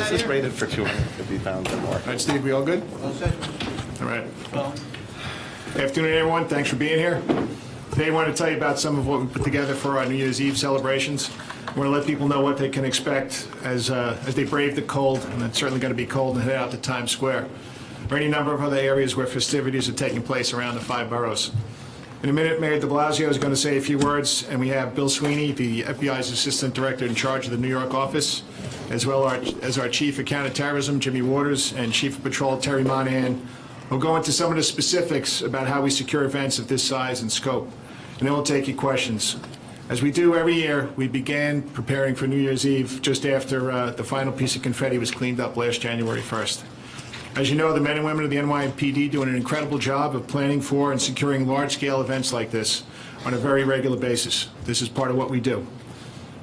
This is rated for 250 pounds or more. All right, Steve, we all good? All set. All right. Afternoon, everyone. Thanks for being here. Today, I want to tell you about some of what we put together for our New Year's Eve celebrations. I want to let people know what they can expect as they brave the cold, and it's certainly going to be cold, and head out to Times Square, or any number of other areas where festivities are taking place around the 5 boroughs. In a minute, Mayor de Blasio is going to say a few words, and we have Bill Sweeney, the FBI's Assistant Director in charge of the New York office, as well as our Chief of Counterterrorism, Jimmy Waters, and Chief of Patrol, Terry Monahan. We'll go into some of the specifics about how we secure events of this size and scope, and then we'll take your questions. As we do every year, we began preparing for New Year's Eve just after the final piece of confetti was cleaned up last January 1st. As you know, the men and women of the NYPD do an incredible job of planning for and securing large-scale events like this on a very regular basis. This is part of what we do.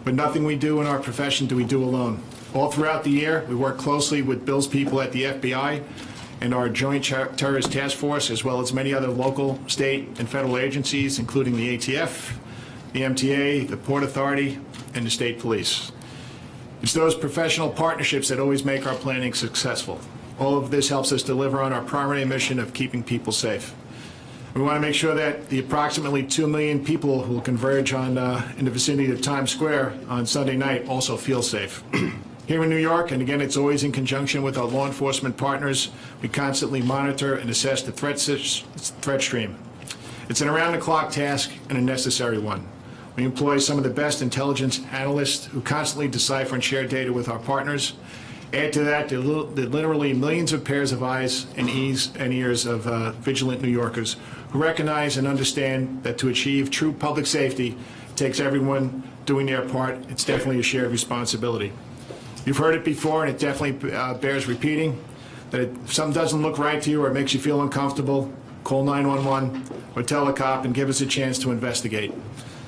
But nothing we do in our profession do we do alone. All throughout the year, we work closely with Bill's people at the FBI and our Joint Terrorist Task Force, as well as many other local, state, and federal agencies, including the ATF, the MTA, the Port Authority, and the State Police. It's those professional partnerships that always make our planning successful. All of this helps us deliver on our primary mission of keeping people safe. We want to make sure that the approximately 2 million people who will converge on in the vicinity of Times Square on Sunday night also feel safe. Here in New York, and again, it's always in conjunction with our law enforcement partners, we constantly monitor and assess the threat stream. It's an around-the-clock task and a necessary one. We employ some of the best intelligence analysts who constantly decipher and share data with our partners. Add to that the literally millions of pairs of eyes and ears of vigilant New Yorkers who recognize and understand that to achieve true public safety, it takes everyone doing their part. It's definitely a shared responsibility. You've heard it before, and it definitely bears repeating, that if something doesn't look right to you or makes you feel uncomfortable, call 911 or tell a cop and give us a chance to investigate.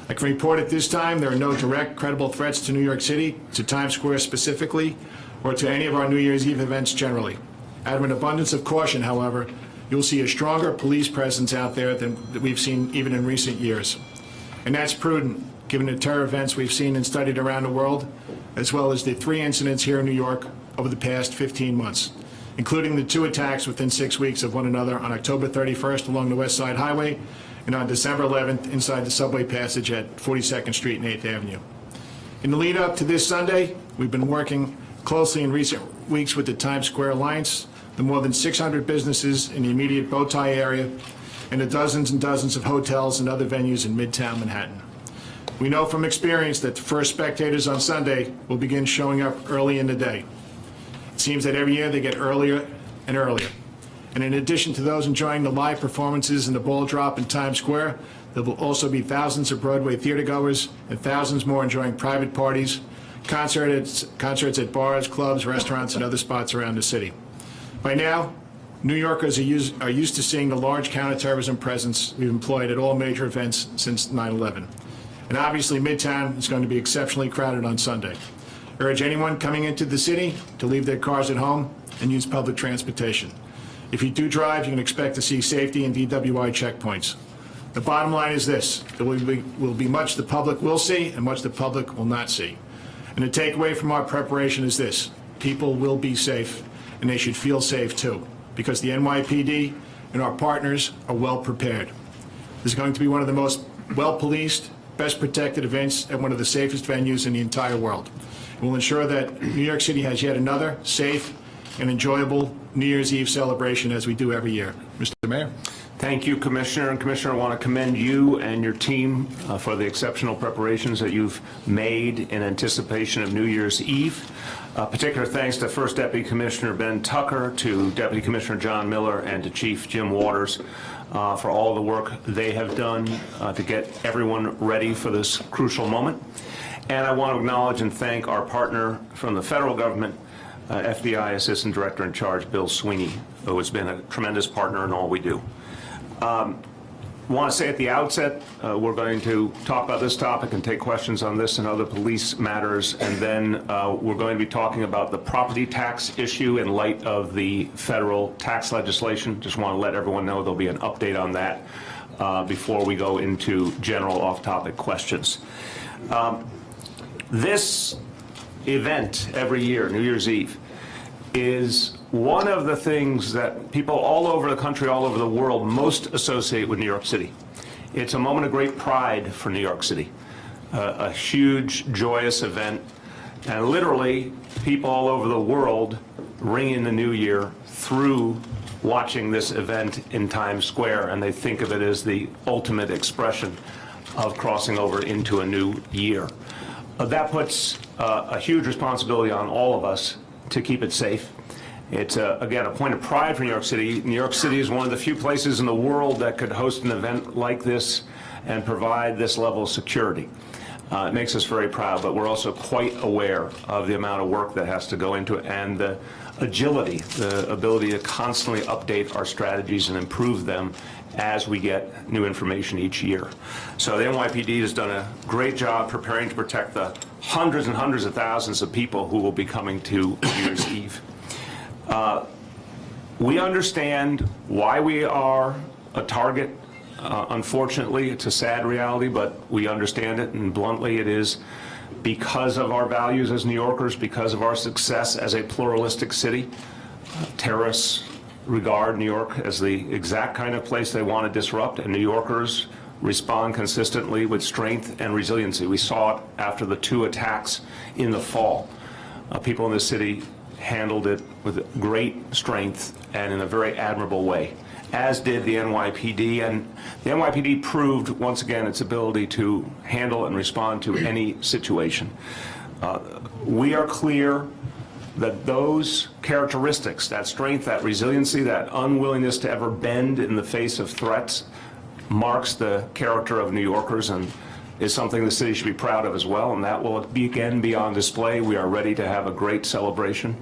I can report at this time there are no direct, credible threats to New York City, to Times Square specifically, or to any of our New Year's Eve events generally. Out of an abundance of caution, however, you'll see a stronger police presence out there than we've seen even in recent years. And that's prudent, given the terror events we've seen and studied around the world, as well as the 3 incidents here in New York over the past 15 months, including the 2 attacks within 6 weeks of one another on October 31st along the West Side Highway and on December 11th inside the subway passage at 42nd Street and 8th Avenue. In the lead up to this Sunday, we've been working closely in recent weeks with the Times Square Alliance, the more than 600 businesses in the immediate bow tie area, and the dozens and dozens of hotels and other venues in Midtown Manhattan. We know from experience that the first spectators on Sunday will begin showing up early in the day. It seems that every year they get earlier and earlier. And in addition to those enjoying the live performances and the ball drop in Times Square, there will also be thousands of Broadway theatergoers and thousands more enjoying private parties, concerts at bars, clubs, restaurants, and other spots around the city. By now, New Yorkers are used to seeing the large counterterrorism presence we've employed at all major events since 9/11. And obviously, Midtown is going to be exceptionally crowded on Sunday. I urge anyone coming into the city to leave their cars at home and use public transportation. If you do drive, you can expect to see safety and DWI checkpoints. The bottom line is this: there will be much the public will see and much the public will not see. And the takeaway from our preparation is this: people will be safe, and they should feel safe too, because the NYPD and our partners are well prepared. This is going to be one of the most well-policed, best protected events at one of the safest venues in the entire world. It will ensure that New York City has yet another safe and enjoyable New Year's Eve celebration as we do every year. Mr. Mayor. Thank you, Commissioner. And Commissioner, I want to commend you and your team for the exceptional preparations that you've made in anticipation of New Year's Eve. Particular thanks to First Deputy Commissioner Ben Tucker, to Deputy Commissioner John Miller, and to Chief Jim Waters for all the work they have done to get everyone ready for this crucial moment. And I want to acknowledge and thank our partner from the federal government, FBI Assistant Director in Charge, Bill Sweeney, who has been a tremendous partner in all we do. I want to say at the outset, we're going to talk about this topic and take questions on this and other police matters, and then we're going to be talking about the property tax issue in light of the federal tax legislation. Just want to let everyone know there'll be an update on that before we go into general off-topic questions. This event every year, New Year's Eve, is one of the things that people all over the country, all over the world most associate with New York City. It's a moment of great pride for New York City, a huge, joyous event, and literally people all over the world ring in the new year through watching this event in Times Square, and they think of it as the ultimate expression of crossing over into a new year. That puts a huge responsibility on all of us to keep it safe. It's, again, a point of pride for New York City. New York City is one of the few places in the world that could host an event like this and provide this level of security. It makes us very proud, but we're also quite aware of the amount of work that has to go into it and the agility, the ability to constantly update our strategies and improve them as we get new information each year. So the NYPD has done a great job preparing to protect the hundreds and hundreds of thousands of people who will be coming to New Year's Eve. We understand why we are a target. Unfortunately, it's a sad reality, but we understand it, and bluntly, it is because of our values as New Yorkers, because of our success as a pluralistic city. Terrorists regard New York as the exact kind of place they want to disrupt, and New Yorkers respond consistently with strength and resiliency. We saw it after the 2 attacks in the fall. People in the city handled it with great strength and in a very admirable way, as did the NYPD. And the NYPD proved once again its ability to handle and respond to any situation. We are clear that those characteristics, that strength, that resiliency, that unwillingness to ever bend in the face of threats, marks the character of New Yorkers and is something the city should be proud of as well, and that will again be on display. We are ready to have a great celebration.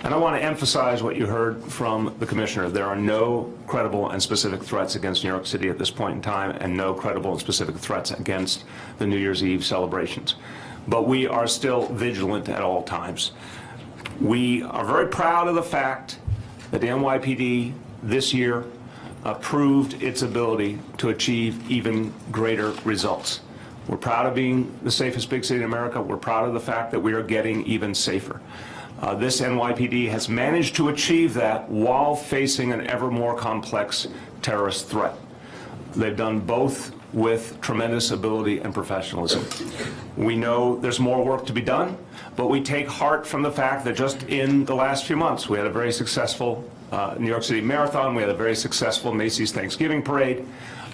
And I want to emphasize what you heard from the Commissioner. There are no credible and specific threats against New York City at this point in time, and no credible and specific threats against the New Year's Eve celebrations. But we are still vigilant at all times. We are very proud of the fact that the NYPD this year proved its ability to achieve even greater results. We're proud of being the safest big city in America. We're proud of the fact that we are getting even safer. This NYPD has managed to achieve that while facing an ever more complex terrorist threat. They've done both with tremendous ability and professionalism. We know there's more work to be done, but we take heart from the fact that just in the last few months, we had a very successful New York City Marathon, we had a very successful Macy's Thanksgiving Parade.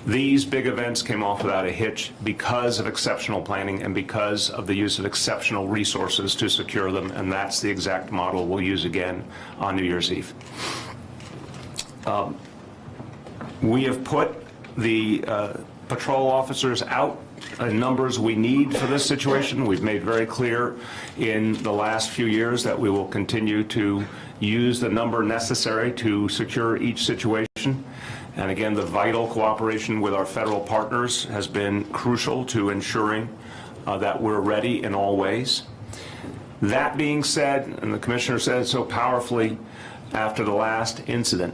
These big events came off without a hitch because of exceptional planning and because of the use of exceptional resources to secure them, and that's the exact model we'll use again on New Year's Eve. We have put the patrol officers out in numbers we need for this situation. We've made very clear in the last few years that we will continue to use the number necessary to secure each situation. And again, the vital cooperation with our federal partners has been crucial to ensuring that we're ready in all ways. That being said, and the Commissioner said it so powerfully after the last incident,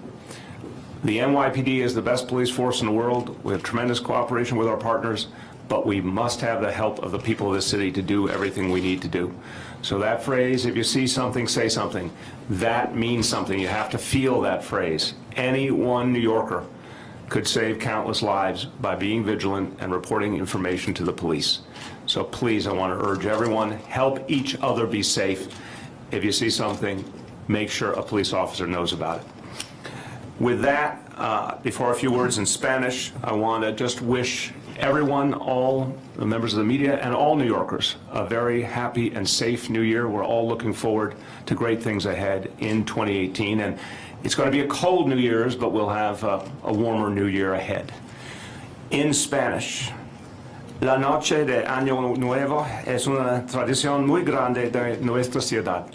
the NYPD is the best police force in the world. We have tremendous cooperation with our partners, but we must have the help of the people of the city to do everything we need to do. So that phrase, if you see something, say something, that means something. You have to feel that phrase. Any one New Yorker could save countless lives by being vigilant and reporting information to the police. So please, I want to urge everyone, help each other be safe. If you see something, make sure a police officer knows about it. With that, before a few words in Spanish, I want to just wish everyone, all the members of the media, and all New Yorkers a very happy and safe New Year. We're all looking forward to great things ahead in 2018. And it's going to be a cold New Year's, but we'll have a warmer New Year ahead. In Spanish, la noche de Año Nuevo es una tradición muy grande de nuestra ciudad.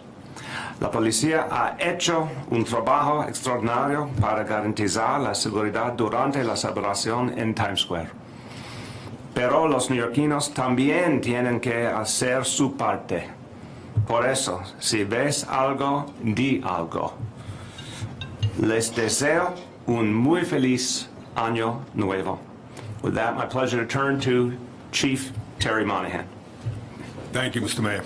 La policía ha hecho un trabajo extraordinario para garantizar la seguridad durante la celebración en Times Square. Pero los neoyorquinos también tienen que hacer su parte. Por eso, si ves algo, di algo. Les deseo un muy feliz Año Nuevo. With that, my pleasure to turn to Chief Terry Monahan. Thank you, Mr. Mayor.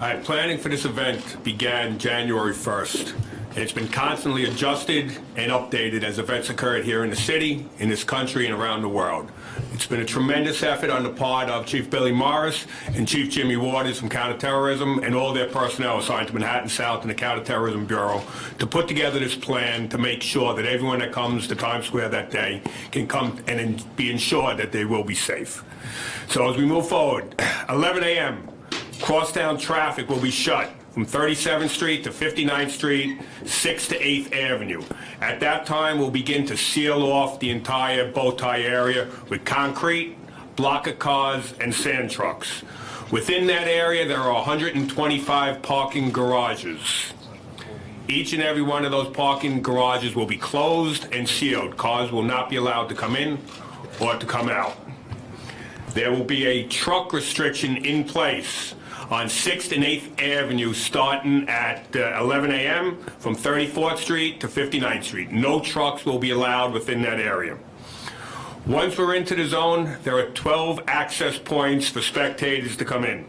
Planning for this event began January 1st. And it's been constantly adjusted and updated as events occurred here in the city, in this country, and around the world. It's been a tremendous effort on the part of Chief Billy Morris and Chief Jimmy Waters from Counterterrorism and all their personnel assigned to Manhattan South and the Counterterrorism Bureau to put together this plan to make sure that everyone that comes to Times Square that day can come and be ensured that they will be safe. So as we move forward, 11 a.m., crosstown traffic will be shut from 37th Street to 59th Street, 6th to 8th Avenue. At that time, we'll begin to seal off the entire bow tie area with concrete, block of cars, and sand trucks. Within that area, there are 125 parking garages. Each and every one of those parking garages will be closed and sealed. Cars will not be allowed to come in or to come out. There will be a truck restriction in place on 6th and 8th Avenue starting at 11 a.m. from 34th Street to 59th Street. No trucks will be allowed within that area. Once we're into the zone, there are 12 access points for spectators to come in.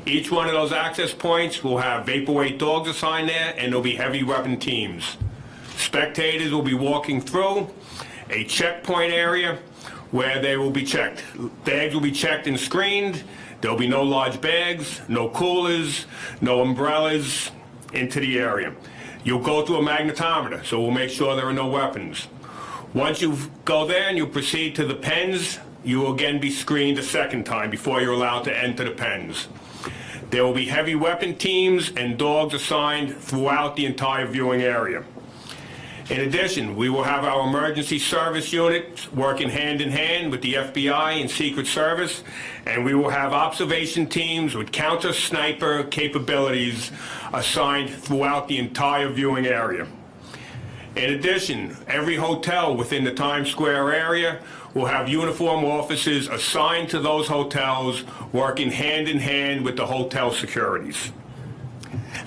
Each one of those access points will have vaporweight dogs assigned there, and there'll be heavy weapon teams. Spectators will be walking through a checkpoint area where they will be checked. Bags will be checked and screened. There'll be no large bags, no coolers, no umbrellas into the area. You'll go through a magnetometer, so we'll make sure there are no weapons. Once you go there and you proceed to the pens, you will again be screened a second time before you're allowed to enter the pens. There will be heavy weapon teams and dogs assigned throughout the entire viewing area. In addition, we will have our emergency service units working hand in hand with the FBI and Secret Service, and we will have observation teams with counter-sniper capabilities assigned throughout the entire viewing area. In addition, every hotel within the Times Square area will have uniform officers assigned to those hotels working hand in hand with the hotel securities.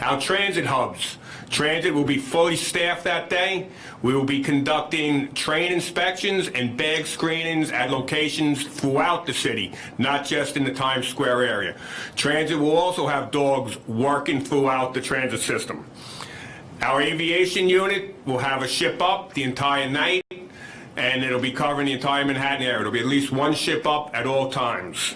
Our transit hubs. Transit will be fully staffed that day. We will be conducting train inspections and bag screenings at locations throughout the city, not just in the Times Square area. Transit will also have dogs working throughout the transit system. Our aviation unit will have a ship up the entire night, and it'll be covering the entire Manhattan area. There'll be at least one ship up at all times.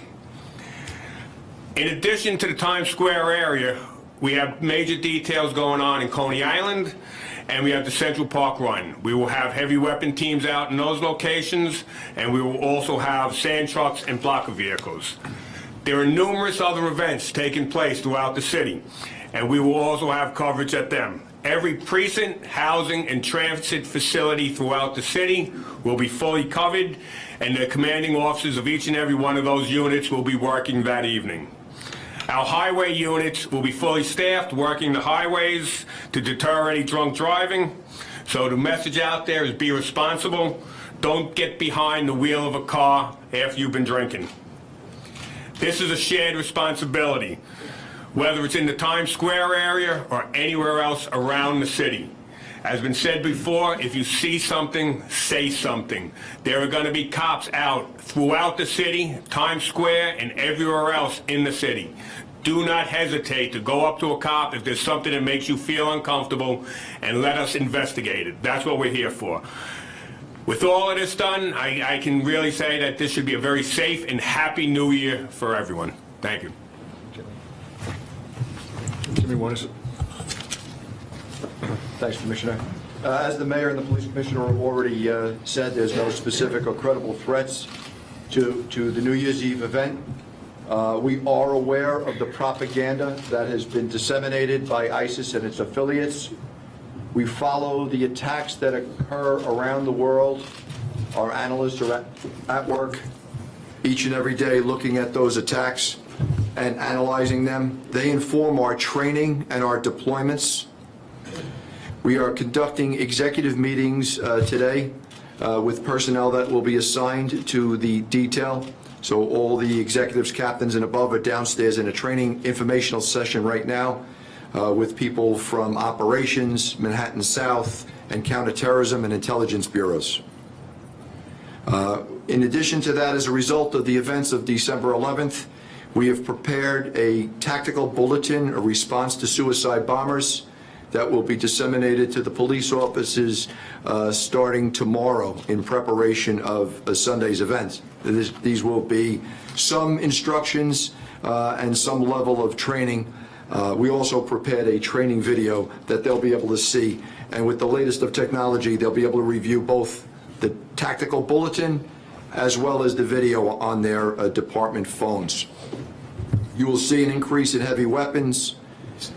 In addition to the Times Square area, we have major details going on in Coney Island, and we have the Central Park Run. We will have heavy weapon teams out in those locations, and we will also have sand trucks and blocker vehicles. There are numerous other events taking place throughout the city, and we will also have coverage at them. Every precinct, housing, and transit facility throughout the city will be fully covered, and the commanding officers of each and every one of those units will be working that evening. Our highway units will be fully staffed, working the highways to deter any drunk driving. So the message out there is be responsible. Don't get behind the wheel of a car after you've been drinking. This is a shared responsibility, whether it's in the Times Square area or anywhere else around the city. As been said before, if you see something, say something. There are going to be cops out throughout the city, Times Square, and everywhere else in the city. Do not hesitate to go up to a cop if there's something that makes you feel uncomfortable, and let us investigate it. That's what we're here for. With all of this done, I can really say that this should be a very safe and happy New Year for everyone. Thank you. Jimmy Waters. Thanks, Commissioner. As the mayor and the police commissioner have already said, there's no specific or credible threats to the New Year's Eve event. We are aware of the propaganda that has been disseminated by ISIS and its affiliates. We follow the attacks that occur around the world. Our analysts are at work each and every day looking at those attacks and analyzing them. They inform our training and our deployments. We are conducting executive meetings today with personnel that will be assigned to the detail. So all the executives, captains, and above are downstairs in a training informational session right now with people from operations, Manhattan South, and counterterrorism and intelligence bureaus. In addition to that, as a result of the events of December 11th, We have prepared a tactical bulletin, a response to suicide bombers, that will be disseminated to the police officers starting tomorrow in preparation of Sunday's event. These will be some instructions and some level of training. We also prepared a training video that they'll be able to see. And with the latest of technology, they'll be able to review both the tactical bulletin as well as the video on their department phones. You will see an increase in heavy weapons,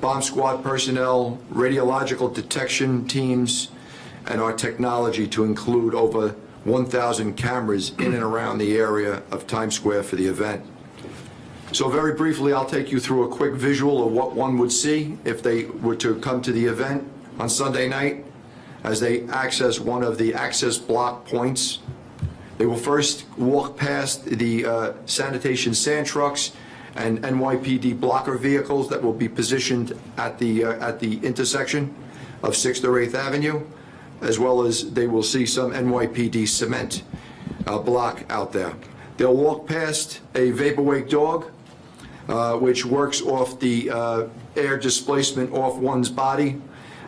bomb squad personnel, radiological detection teams, and our technology to include over 1,000 cameras in and around the area of Times Square for the event. So very briefly, I'll take you through a quick visual of what one would see if they were to come to the event on Sunday night as they access one of the access block points. They will first walk past the sanitation sand trucks and NYPD blocker vehicles that will be positioned at the intersection of 6th or 8th Avenue, as well as they will see some NYPD cement block out there. They'll walk past a vaporwake dog, which works off the air displacement off one's body,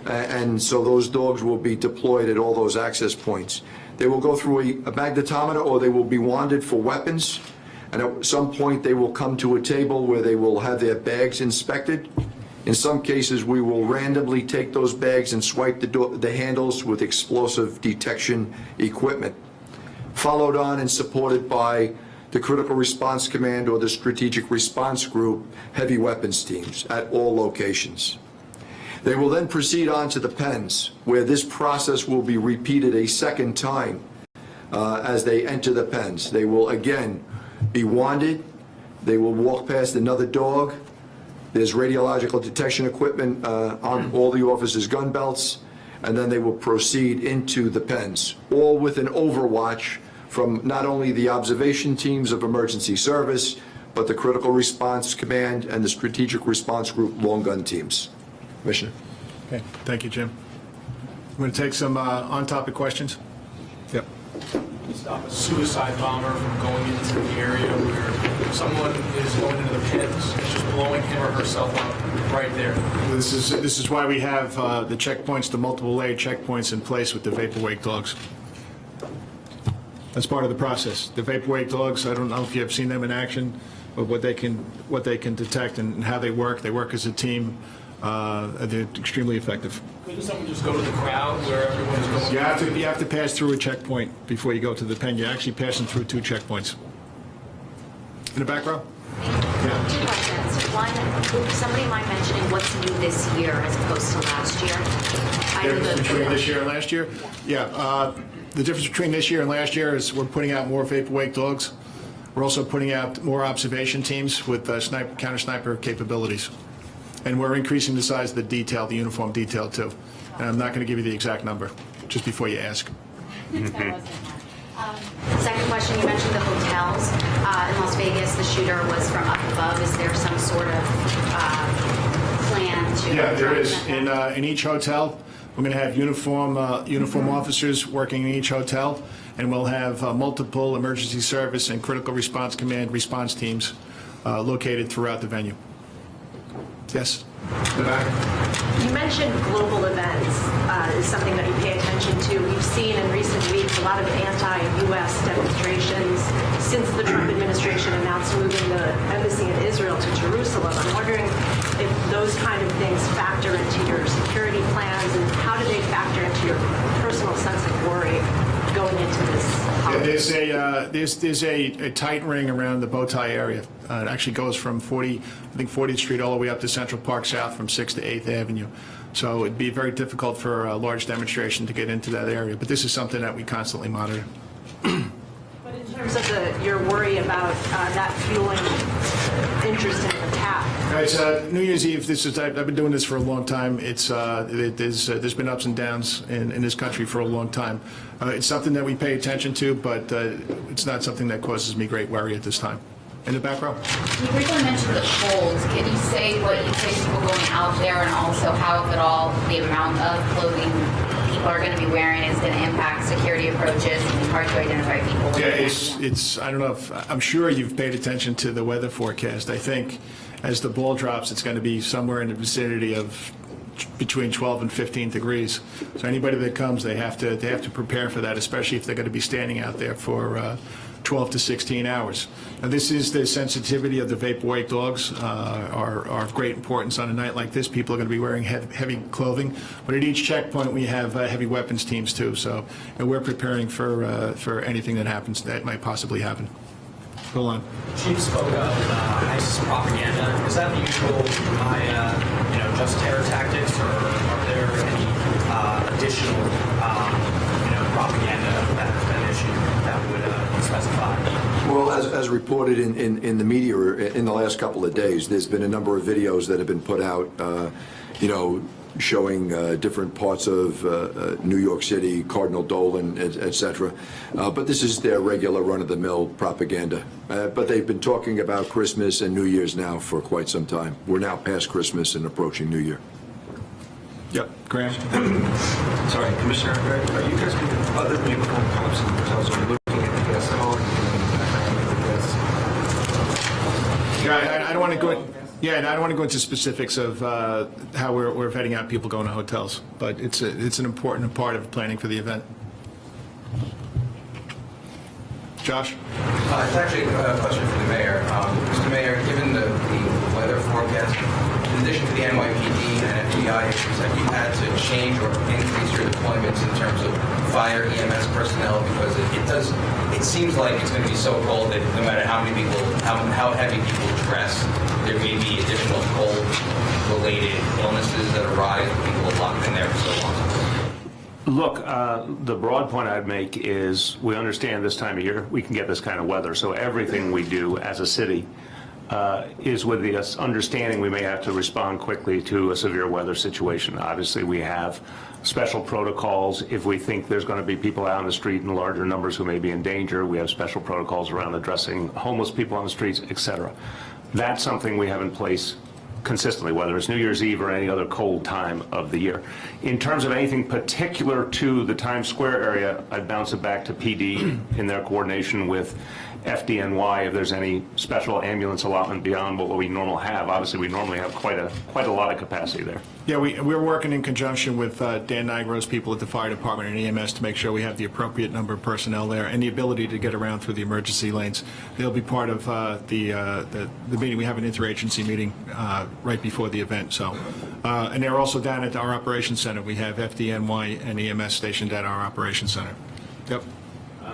and so those dogs will be deployed at all those access points. They will go through a magnetometer, or they will be wanded for weapons. And at some point, they will come to a table where they will have their bags inspected. In some cases, we will randomly take those bags and swipe the handles with explosive detection equipment, followed on and supported by the Critical Response Command or the Strategic Response Group heavy weapons teams at all locations. They will then proceed on to the pens, where this process will be repeated a second time as they enter the pens. They will again be wanded. They will walk past another dog. There's radiological detection equipment on all the officers' gun belts, and then they will proceed into the pens, all with an overwatch from not only the observation teams of emergency service, but the Critical Response Command and the Strategic Response Group long gun teams. Commissioner. Okay, thank you, Jim. I'm going to take some on-topic questions. Yep. Stop a suicide bomber from going into the area where someone is going into the pins, just blowing him or herself up right there. This is why we have the checkpoints, the multiple layered checkpoints in place with the vaporwake dogs. That's part of the process. The vaporwake dogs, I don't know if you have seen them in action, but what they can detect and how they work as a team. They're extremely effective. Couldn't someone just go to the crowd where everyone's going? You have to pass through a checkpoint before you go to the pen. You're actually passing through 2 checkpoints. In the back row? Yeah. 2 questions. One, somebody mind mentioning what's new this year as opposed to last year? Between this year and last year? Yeah. The difference between this year and last year is we're putting out more vaporwake dogs. We're also putting out more observation teams with counter-sniper capabilities. And we're increasing the size of the detail, the uniform detail, too. And I'm not going to give you the exact number, just before you ask. Second question, you mentioned the hotels. In Las Vegas, the shooter was from up above. Is there some sort of plan to... Yeah, there is. In each hotel, we're going to have uniform officers working in each hotel, and we'll have multiple emergency service and critical response command response teams located throughout the venue. Yes. In the back. You mentioned global events is something that you pay attention to. We've seen in recent weeks a lot of anti-U.S. demonstrations since the Trump administration announced moving the embassy in Israel to Jerusalem. I'm wondering if those kind of things factor into your security plans, and how do they factor into your personal sense of worry going into this holiday? Yeah, there's a tight ring around the bow tie area. It actually goes from 40th Street all the way up to Central Park South from 6th to 8th Avenue. So it'd be very difficult for a large demonstration to get into that area. But this is something that we constantly monitor. But in terms of your worry about that fueling interest in an attack. Guys, New Year's Eve, I've been doing this for a long time. There's been ups and downs in this country for a long time. It's something that we pay attention to, but it's not something that causes me great worry at this time. In the back row. You briefly mentioned the polls. Can you say what you think people going out there, and also how, if at all, the amount of clothing people are going to be wearing is going to impact security approaches and hard to identify people. Yeah, it's, I don't know if, I'm sure you've paid attention to the weather forecast. I think as the ball drops, it's going to be somewhere in the vicinity of between 12 and 15 degrees. So anybody that comes, they have to prepare for that, especially if they're going to be standing out there for 12 to 16 hours. Now, this is the sensitivity of the vaporwave dogs are of great importance on a night like this. People are going to be wearing heavy clothing, but at each checkpoint we have heavy weapons teams too. So and we're preparing for anything that happens that might possibly happen. Go on. Chief spoke of ISIS propaganda. Is that the usual just terror tactics, or are there any additional propaganda that issue that would specify? Well, as reported in the media in the last couple of days, there's been a number of videos that have been put out, showing different parts of New York City, Cardinal Dolan, et cetera. But this is their regular run-of-the-mill propaganda. But they've been talking about Christmas and New Year's now for quite some time. We're now past Christmas and approaching New Year. Yep, Graham. Sorry, Commissioner, are you guys doing other uniform cops and hotels? Are you looking at the guest hall? Yeah, I don't want to go. Yeah, and I don't want to go into specifics of how we're vetting out people going to hotels, but it's an important part of planning for the event. Josh? It's actually a question for the mayor. Mr. Mayor, given the weather forecast, in addition to the NYPD and FBI issues, have you had to change or increase your deployments in terms of fire, EMS personnel? Because it seems like it's going to be so cold that no matter how many people, how heavy people dress, there may be additional cold-related illnesses that arise when people are locked in there for so long. Look, the broad point I'd make is we understand this time of year we can get this kind of weather, so everything we do as a city is with the understanding we may have to respond quickly to a severe weather situation. Obviously, we have special protocols. If we think there's going to be people out on the street in larger numbers who may be in danger, we have special protocols around addressing homeless people on the streets, etc. That's something we have in place consistently, whether it's New Year's Eve or any other cold time of the year. In terms of anything particular to the Times Square area, I'd bounce it back to PD in their coordination with FDNY if there's any special ambulance allotment beyond what we normally have. Obviously, we normally have quite a lot of capacity there. Yeah, we're working in conjunction with Dan Nigro's people at the fire department and EMS to make sure we have the appropriate number of personnel there and the ability to get around through the emergency lanes. They'll be part of the meeting. We have an interagency meeting right before the event. So, and they're also down at our operations center. We have FDNY and EMS stationed at our operations center. Yep.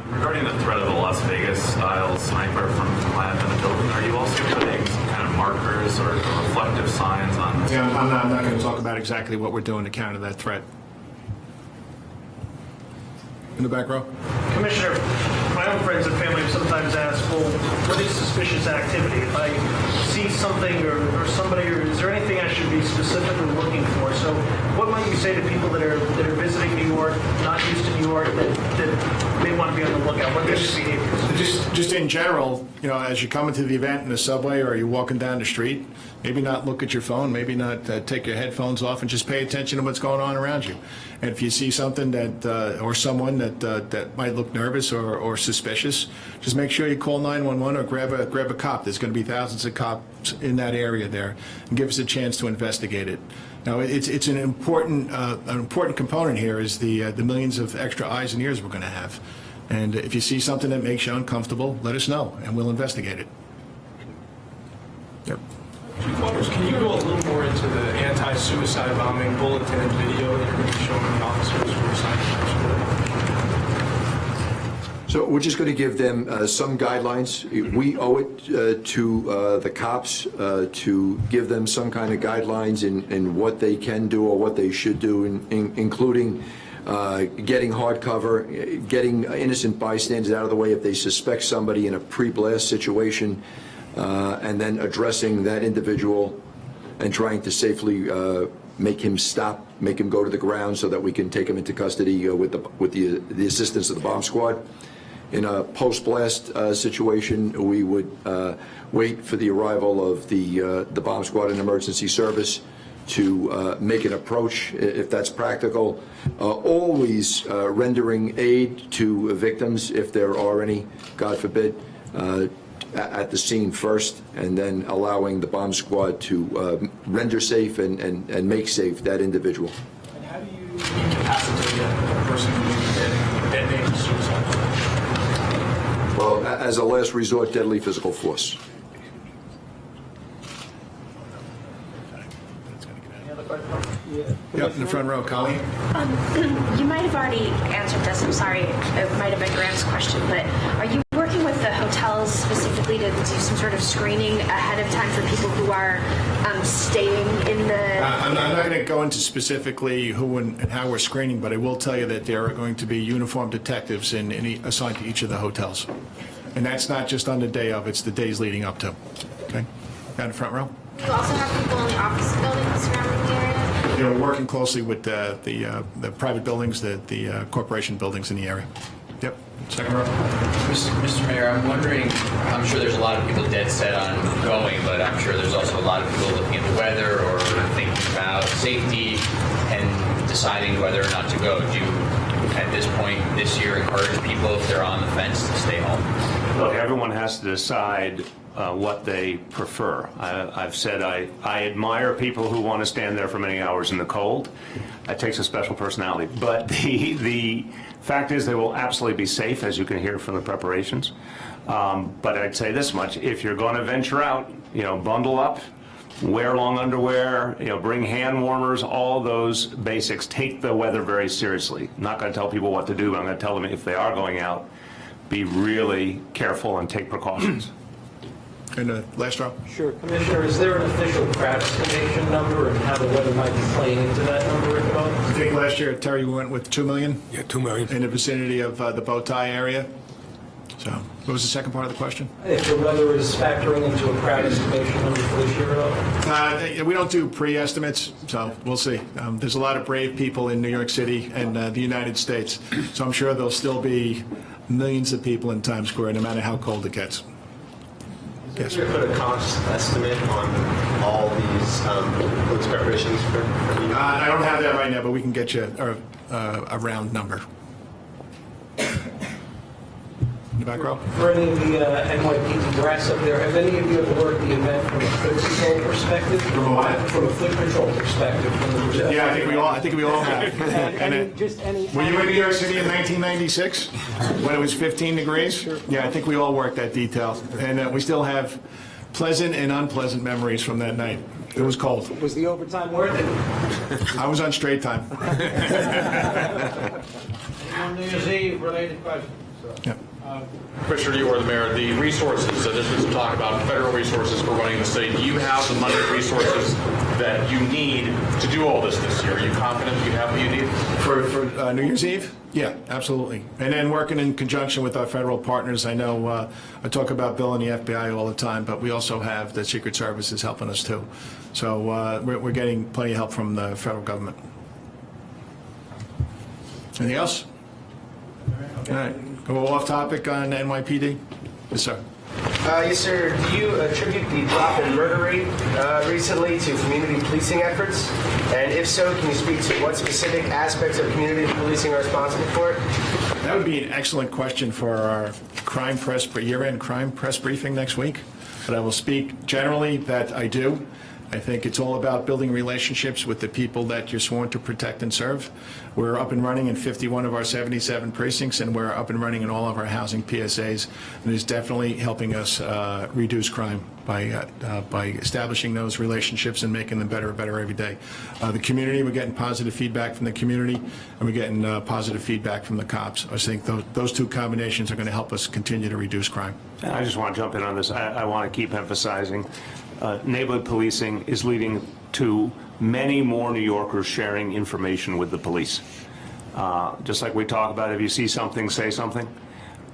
Regarding the threat of a Las Vegas-style sniper from lab in the building, are you also putting some kind of markers or reflective signs on? Yeah, I'm not going to talk about exactly what we're doing to counter that threat. In the back row. Commissioner, my own friends and family sometimes ask, well, what is suspicious activity? If I see something or somebody, or is there anything I should be specifically looking for? So what might you say to people that are visiting New York, not used to New York, that may want to be on the lookout? What are their behaviors? Just in general, as you come into the event in the subway or you're walking down the street, maybe not look at your phone, maybe not take your headphones off and just pay attention to what's going on around you. And if you see something that or someone that might look nervous or suspicious, just make sure you call 911 or grab a cop. There's going to be thousands of cops in that area there, and give us a chance to investigate it. Now, it's an important component here is the millions of extra eyes and ears we're going to have. And if you see something that makes you uncomfortable, let us know, and we'll investigate it. Yep. Chief Waters, can you go a little more into the anti-suicide bombing bulletin and video that you're going to be showing the officers who are signing up? So we're just going to give them some guidelines. We owe it to the cops to give them some kind of guidelines in what they can do or what they should do, including getting hard cover, getting innocent bystanders out of the way if they suspect somebody in a pre-blast situation, and then addressing that individual and trying to safely make him stop, make him go to the ground so that we can take him into custody with the assistance of the bomb squad. In a post-blast situation, we would wait for the arrival of the bomb squad and emergency service, to make an approach, if that's practical, always rendering aid to victims if there are any, God forbid, at the scene first, and then allowing the bomb squad to render safe and make safe that individual. And how do you incapacitate a person who may be detonating suicide? Well, as a last resort, deadly physical force. Yep, in the front row, Colleen. You might have already answered this. I'm sorry. It might have been Graham's question, but are you working with the hotels specifically to do some sort of screening ahead of time for people who are staying in the... I'm not going to go into specifically who and how we're screening, but I will tell you that there are going to be uniformed detectives assigned to each of the hotels. And that's not just on the day of, it's the days leading up to. Okay? Down the front row. Do you also have people in the office buildings surrounding the area? You know, we're working closely with the private buildings, the corporation buildings in the area. Yep. Second row. Mr. Mayor, I'm wondering, I'm sure there's a lot of people dead set on going, but I'm sure there's also a lot of people looking at the weather or thinking about safety and deciding whether or not to go. Do you, at this point this year, encourage people, if they're on the fence, to stay home? Look, everyone has to decide what they prefer. I've said I admire people who want to stand there for many hours in the cold. That takes a special personality. But the fact is they will absolutely be safe, as you can hear from the preparations. But I'd say this much: if you're going to venture out, bundle up, wear long underwear, bring hand warmers, all those basics. Take the weather very seriously. I'm not going to tell people what to do, but I'm going to tell them if they are going out, be really careful and take precautions. In the last row. Sure. Commissioner, is there an official crowd estimation number and how the weather might be playing into that number at all? I think last year, Terry, we went with 2 million. Yeah, 2 million. In the vicinity of the bow tie area. So, what was the second part of the question? If the weather is factoring into a crowd estimation number for this year at all? We don't do pre-estimates, so we'll see. There's a lot of brave people in New York City and the United States, so I'm sure there'll still be millions of people in Times Square, no matter how cold it gets. Yes. Can you put a cost estimate on all these police preparations for you? I don't have that right now, but we can get you a round number. In the back row. For any of the NYPD brass up there, have any of you ever worked the event from a foot control perspective? From what? From a foot control perspective. Yeah, I think we all have. Were you in New York City in 1996 when it was 15 degrees? Sure. Yeah, I think we all worked that detail, and we still have pleasant and unpleasant memories from that night. It was cold. Was the overtime worth it? I was on straight time. On New Year's Eve, related question. Yep. Commissioner, you are the mayor. The resources, there's been some talk about federal resources for running the city. Do you have the money and resources that you need to do all this year? Are you confident you have what you need? For New Year's Eve? Yeah, absolutely. And then working in conjunction with our federal partners. I know I talk about Bill and the FBI all the time, but we also have the Secret Services helping us too. So we're getting plenty of help from the federal government. Anything else? All right. Go off topic on NYPD? Yes, sir. Yes, sir. Do you attribute the drop in murder rate recently to community policing efforts? And if so, can you speak to what specific aspects of community policing are responsible for it? That would be an excellent question for our year-end crime press briefing next week. But I will speak generally that I do. I think it's all about building relationships with the people that you're sworn to protect and serve. We're up and running in 51 of our 77 precincts, and we're up and running in all of our housing PSAs. And it's definitely helping us reduce crime by establishing those relationships and making them better and better every day. The community, we're getting positive feedback from the community, and we're getting positive feedback from the cops. I think those two combinations are going to help us continue to reduce crime. I just want to jump in on this. I want to keep emphasizing neighborhood policing is leading to many more New Yorkers sharing information with the police. Just like we talk about, if you see something, say something.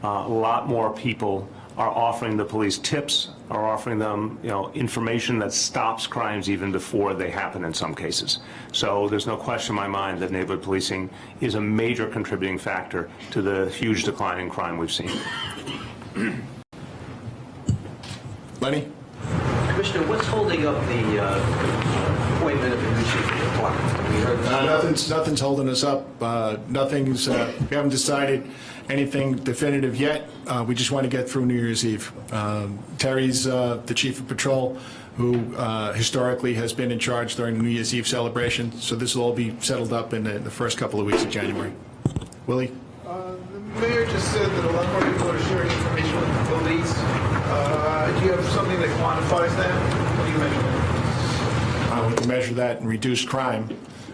A lot more people are offering the police tips, are offering them, information that stops crimes even before they happen in some cases. So there's no question in my mind that neighborhood policing is a major contributing factor to the huge decline in crime we've seen. Lenny? Commissioner, what's holding up the appointment of the new chief of the department? We heard Nothing's holding us up. We haven't decided anything definitive yet. We just want to get through New Year's Eve. Terry's the chief of patrol, who historically has been in charge during the New Year's Eve celebration. So this will all be settled up in the first couple of weeks of January. Willie? The mayor just said that a lot more people are sharing information with the police. Do you have something that quantifies that? What do you measure that? We can measure that and reduce crime.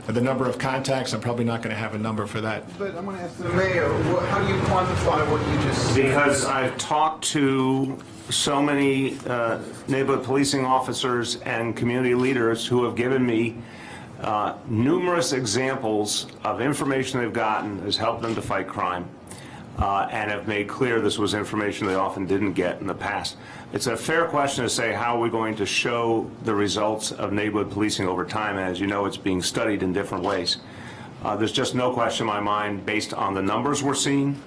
The number of contacts, I'm probably not going to have a number for that. But I'm going to ask the mayor, how do you quantify what you just said? Because I've talked to so many neighborhood policing officers and community leaders who have given me numerous examples of information they've gotten has helped them to fight crime, and have made clear this was information they often didn't get in the past. It's a fair question to say, how are we going to show the results of neighborhood policing over time? And as you know, it's being studied in different ways. There's just no question in my mind, based on the numbers we're seeing,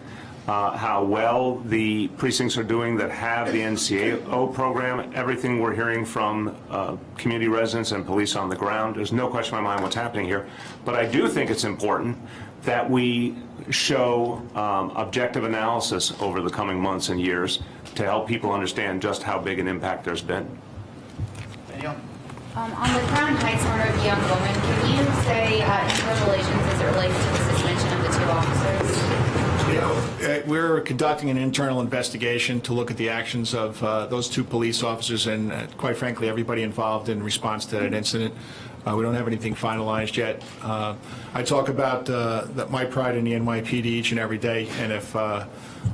how well the precincts are doing that have the NCO program, everything we're hearing from community residents and police on the ground. There's no question in my mind what's happening here. But I do think it's important that we show objective analysis over the coming months and years to help people understand just how big an impact there's been. On the Crown Heights murder of a young woman, can you say internal relations as it relates to the suspension of the two officers? We're conducting an internal investigation to look at the actions of those two police officers and, quite frankly, everybody involved in response to that incident. We don't have anything finalized yet. I talk about my pride in the NYPD each and every day, and if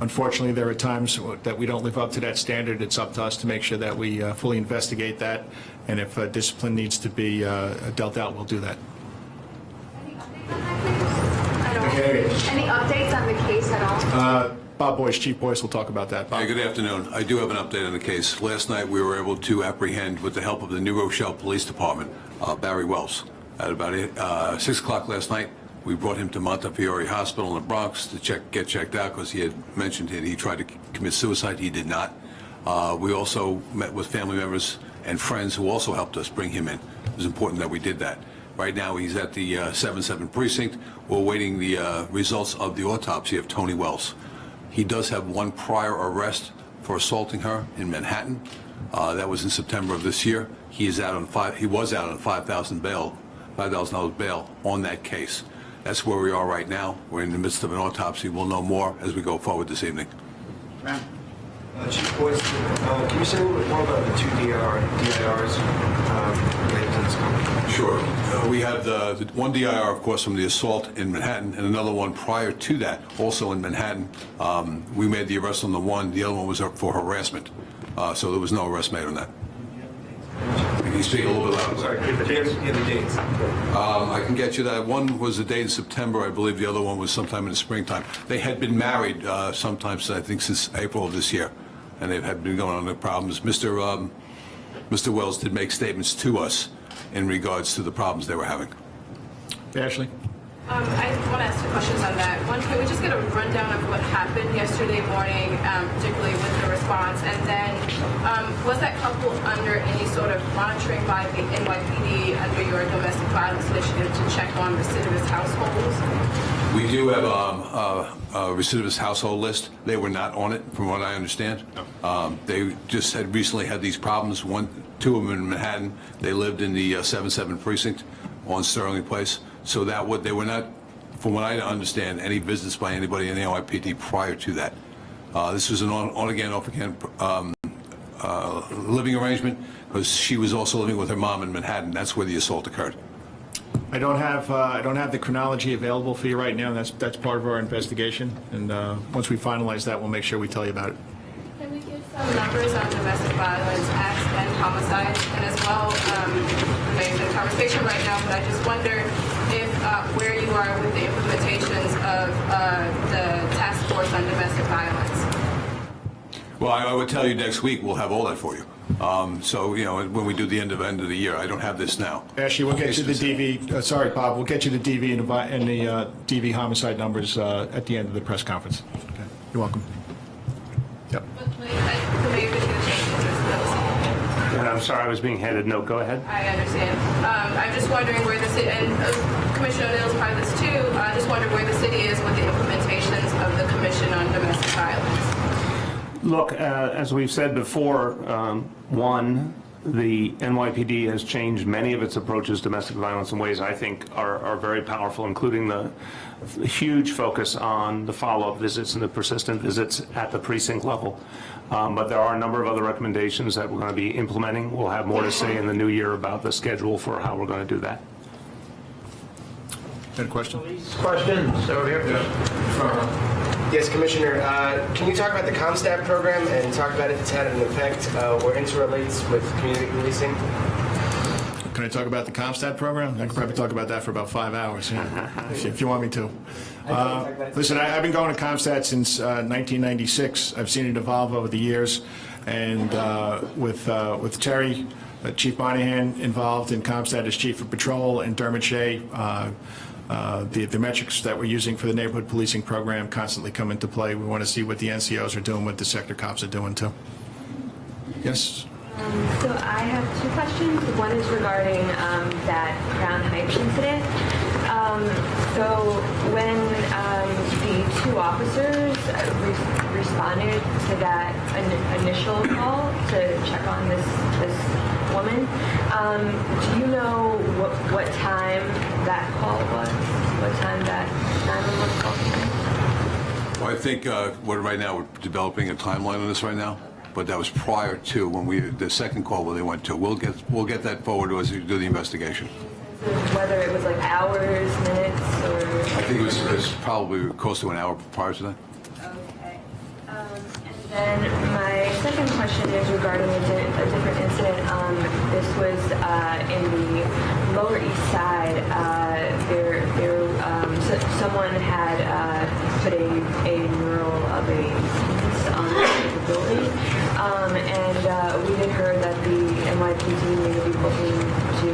unfortunately there are times that we don't live up to that standard, it's up to us to make sure that we fully investigate that, and if discipline needs to be dealt out, we'll do that. Any updates on the case at all? Bob Boyce, Chief Boyce, will talk about that. Bob. Hey, good afternoon. I do have an update on the case. Last night we were able to apprehend, with the help of the New Rochelle Police Department, Barry Wells. At about 6 o'clock last night, we brought him to Montefiore Hospital in the Bronx to get checked out because he had mentioned that he tried to commit suicide. He did not. We also met with family members and friends who also helped us bring him in. It was important that we did that. Right now he's at the 7-7 precinct. We're awaiting the results of the autopsy of Tony Wells. He does have one prior arrest for assaulting her in Manhattan. That was in September of this year. He was out on $5,000 bail on that case. That's where we are right now. We're in the midst of an autopsy. We'll know more as we go forward this evening. Chief Boyce, can you say a little bit more about the two DIRs related to this company? Sure. We have the one DIR, of course, from the assault in Manhattan, and another one prior to that, also in Manhattan. We made the arrest on the one. The other one was for harassment. So there was no arrest made on that. Can you speak a little bit louder? Sorry, the dates. I can get you that. One was the date in September, I believe. The other one was sometime in the springtime. They had been married sometimes, I think, since April of this year, and they had been going on their problems. Mr. Wells did make statements to us in regards to the problems they were having. Ashley? I want to ask two questions on that. One, can we just get a rundown of what happened yesterday morning, particularly with the response? And then, was that couple under any sort of monitoring by the NYPD under your domestic violence initiative to check on recidivist households? We do have a recidivist household list. They were not on it, from what I understand. They just had recently had these problems. Two of them in Manhattan. They lived in the 7-7 precinct on Sterling Place. So they were not, from what I understand, any visits by anybody in the NYPD prior to that. This was an on-again, off-again living arrangement because she was also living with her mom in Manhattan. That's where the assault occurred. I don't have the chronology available for you right now. That's part of our investigation, and once we finalize that, we'll make sure we tell you about it. Can we get some numbers on domestic violence acts and homicides? And as well, maybe the conversation right now, but I just wonder if where you are with the implementations of the task force on domestic violence. Well, I would tell you next week we'll have all that for you. So, when we do the end of the year, I don't have this now. Ashley, we'll get you the DV. Sorry, Bob. We'll get you the DV and the DV homicide numbers at the end of the press conference. Okay. You're welcome. Yep. Can And I'm sorry, I was being handed. No, go ahead. I understand. I'm just wondering where the city, and Commissioner O'Neill's part of this too, I just wondered where the city is with the implementations of the Commission on Domestic Violence. Look, as we've said before, one, the NYPD has changed many of its approaches to domestic violence in ways I think are very powerful, including the huge focus on the follow-up visits and the persistent visits at the precinct level. But there are a number of other recommendations that we're going to be implementing. We'll have more to say in the new year about the schedule for how we're going to do that. Got a question? Questions over here? Yes, Commissioner. Can you talk about the ComStat program and talk about if it's had an effect or interrelates with community policing? Can I talk about the ComStat program? I could probably talk about that for about 5 hours, if you want me to. Listen, I've been going to ComStat since 1996. I've seen it evolve over the years, and with Terry, Chief Monahan involved in ComStat as Chief of Patrol, and Dermot Shea, the metrics that we're using for the neighborhood policing program constantly come into play. We want to see what the NCOs are doing, what the sector cops are doing too. Yes? So I have two questions. One is regarding that Crown Heights incident. So when the two officers responded to that initial call to check on this woman, do you know what time that call was? What time that 911 call came? Well, I think right now we're developing a timeline on this right now, but that was prior to when the second call where they went to. We'll get that forward as we do the investigation. Whether it was like hours, minutes, or... I think it was probably close to an hour prior to that. Okay. And then my second question is regarding a different incident. This was in the Lower East Side. Someone had put a mural of a piece on the building, and we had heard that the NYPD may be looking to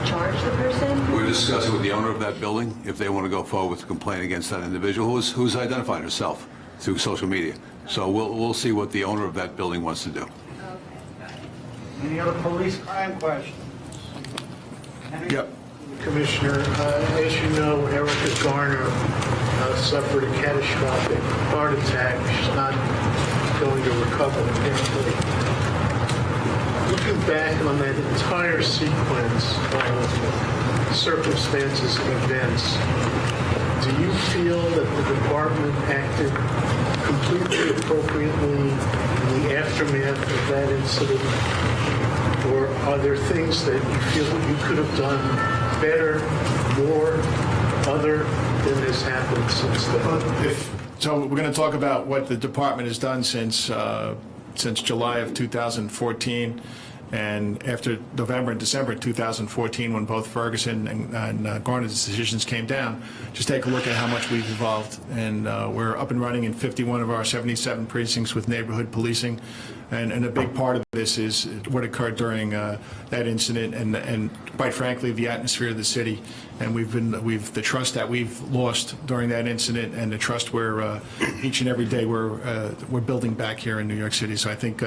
charge the person. We're discussing with the owner of that building if they want to go forward with a complaint against that individual who's identified herself through social media. So we'll see what the owner of that building wants to do. Any other police crime questions? Yep. Commissioner, as you know, Erica Garner suffered a catastrophic heart attack. She's not going to recover apparently. Looking back on that entire sequence of circumstances and events, do you feel that the department acted completely appropriately in the aftermath of that incident? Or are there things that you feel that you could have done better, more, other than has happened since then? So we're going to talk about what the department has done since July of 2014, and after November and December 2014, when both Ferguson and Garner's decisions came down. Just take a look at how much we've evolved, and we're up and running in 51 of our 77 precincts with neighborhood policing, and a big part of this is what occurred during that incident, and quite frankly, the atmosphere of the city. And the trust that we've lost during that incident, and the trust we're each and every day we're building back here in New York City. So I think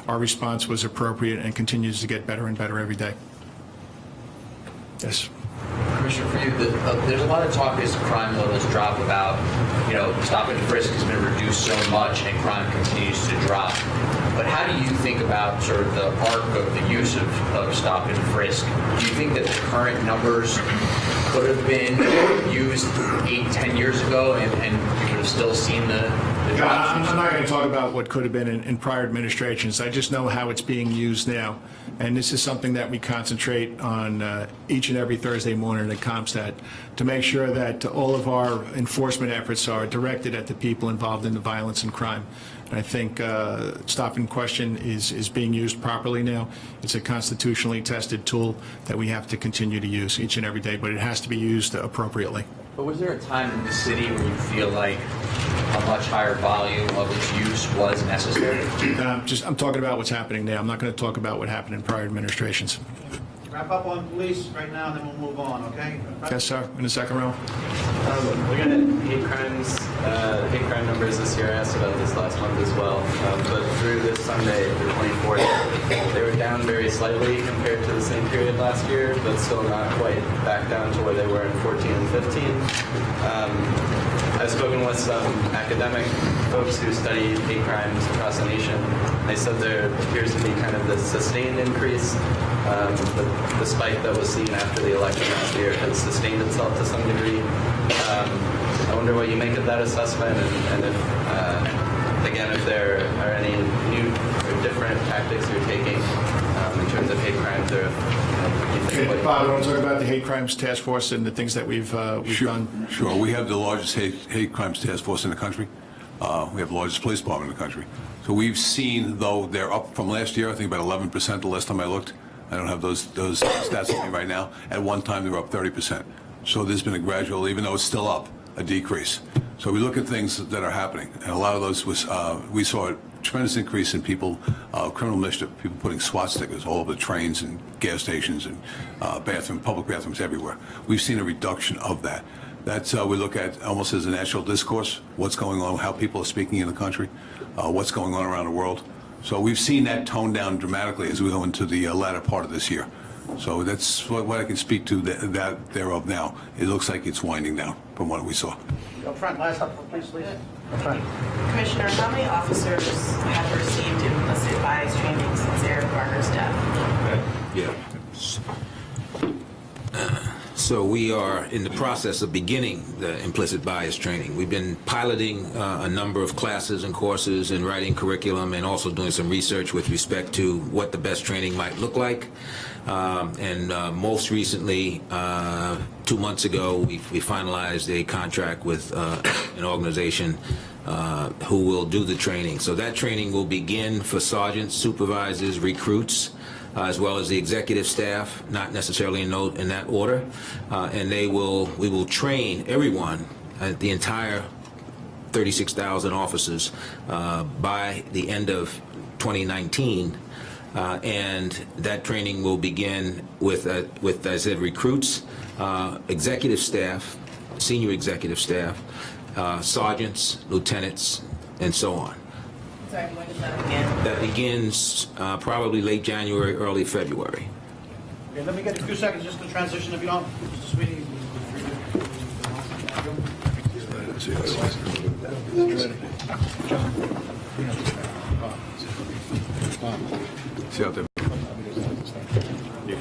our response was appropriate and continues to get better and better every day. Yes. Commissioner, for you, there's a lot of talk as crime levels drop about, stop and frisk has been reduced so much and crime continues to drop. But how do you think about sort of the arc of the use of stop and frisk? Do you think that the current numbers could have been used 8-10 years ago and you would have still seen the drop? I'm not going to talk about what could have been in prior administrations. I just know how it's being used now. And this is something that we concentrate on each and every Thursday morning at ComStat to make sure that all of our enforcement efforts are directed at the people involved in the violence and crime. And I think Stop and Question is being used properly now. It's a constitutionally tested tool that we have to continue to use each and every day, but it has to be used appropriately. But was there a time in the city where you feel like a much higher volume of its use was necessary? I'm talking about what's happening now. I'm not going to talk about what happened in prior administrations. Wrap up on police right now, and then we'll move on, okay? Yes, sir, in the second row. Looking at hate crimes, hate crime numbers this year, I asked about this last month as well, but through this Sunday, the 24th, they were down very slightly compared to the same period last year, but still not quite back down to where they were in 14 and 15. I've spoken with some academic folks who study hate crimes across the nation. They said there appears to be kind of this sustained increase. The spike that was seen after the election last year has sustained itself to some degree. I wonder what you make of that assessment, and if, again, if there are any new or different tactics you're taking in terms of hate crimes, or Okay, Bob, I want to talk about the hate crimes task force and the things that we've done. Sure. We have the largest hate crimes task force in the country. We have the largest police department in the country. So we've seen, though they're up from last year, I think about 11% the last time I looked. I don't have those stats on me right now. At one time, they were up 30%. So there's been a gradual, even though it's still up, a decrease. So we look at things that are happening, and a lot of those was, we saw a tremendous increase in people, criminal mischief, people putting SWAT stickers all over the trains and gas stations and public bathrooms everywhere. We've seen a reduction of that. That's we look at almost as a national discourse, what's going on, how people are speaking in the country, what's going on around the world. So we've seen that tone down dramatically as we go into the latter part of this year. So that's what I can speak to that thereof now. It looks like it's winding down from what we saw. Up front, last up, please. Up front. Commissioner, how many officers have received implicit bias training since Eric Garner's death? Yeah. So we are in the process of beginning the implicit bias training. We've been piloting a number of classes and courses and writing curriculum, and also doing some research with respect to what the best training might look like. Most recently, 2 months ago, we finalized a contract with an organization who will do the training. So that training will begin for sergeants, supervisors, recruits, as well as the executive staff, not necessarily in that order. And we will train everyone, the entire 36,000 officers, by the end of 2019. And that training will begin with as I said, recruits, executive staff, senior executive staff, sergeants, lieutenants, and so on. Sorry, when does that begin? That begins probably late January, early February. Okay, let me get a few seconds just to transition, if you don't. Mr. Sweeney. See out there. Yep.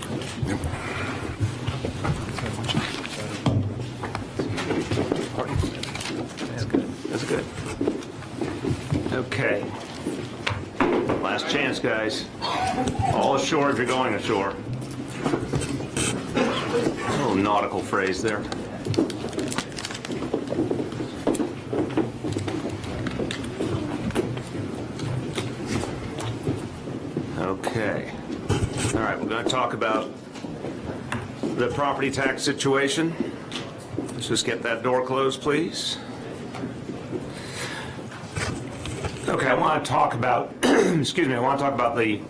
That's good. Okay. Last chance, guys. All ashore if you're going ashore. A little nautical phrase there. Okay. All right, we're going to talk about the property tax situation. Let's just get that door closed, please. Okay, I want to talk about, excuse me, I want to talk about the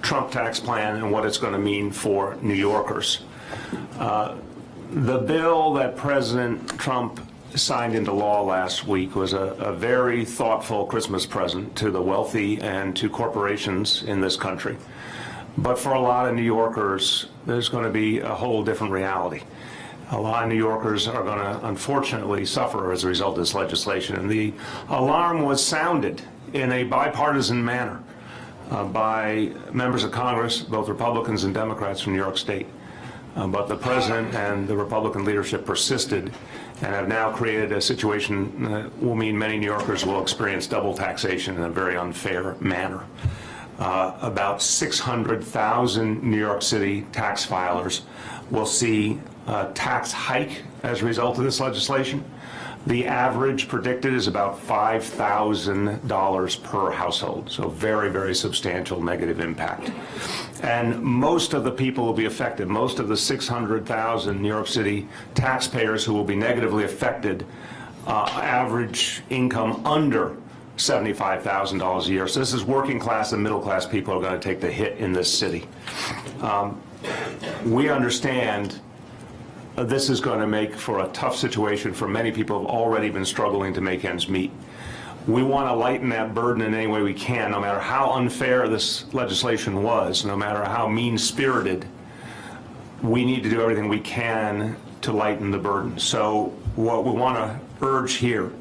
Trump tax plan and what it's going to mean for New Yorkers. The bill that President Trump signed into law last week was a very thoughtful Christmas present to the wealthy and to corporations in this country. But for a lot of New Yorkers, there's going to be a whole different reality. A lot of New Yorkers are going to, unfortunately, suffer as a result of this legislation. And the alarm was sounded in a bipartisan manner by members of Congress, both Republicans and Democrats from New York State. But the president and the Republican leadership persisted and have now created a situation that will mean many New Yorkers will experience double taxation in a very unfair manner. About 600,000 New York City tax filers will see a tax hike as a result of this legislation. The average predicted is about $5,000 per household, so very, very substantial negative impact. And most of the people will be affected, most of the 600,000 New York City taxpayers who will be negatively affected, average income under $75,000 a year. So this is working class and middle class people are going to take the hit in this city. we understand this is going to make for a tough situation for many people who have already been struggling to make ends meet. We want to lighten that burden in any way we can, no matter how unfair this legislation was, no matter how mean-spirited. We need to do everything we can to lighten the burden. So what we want to urge here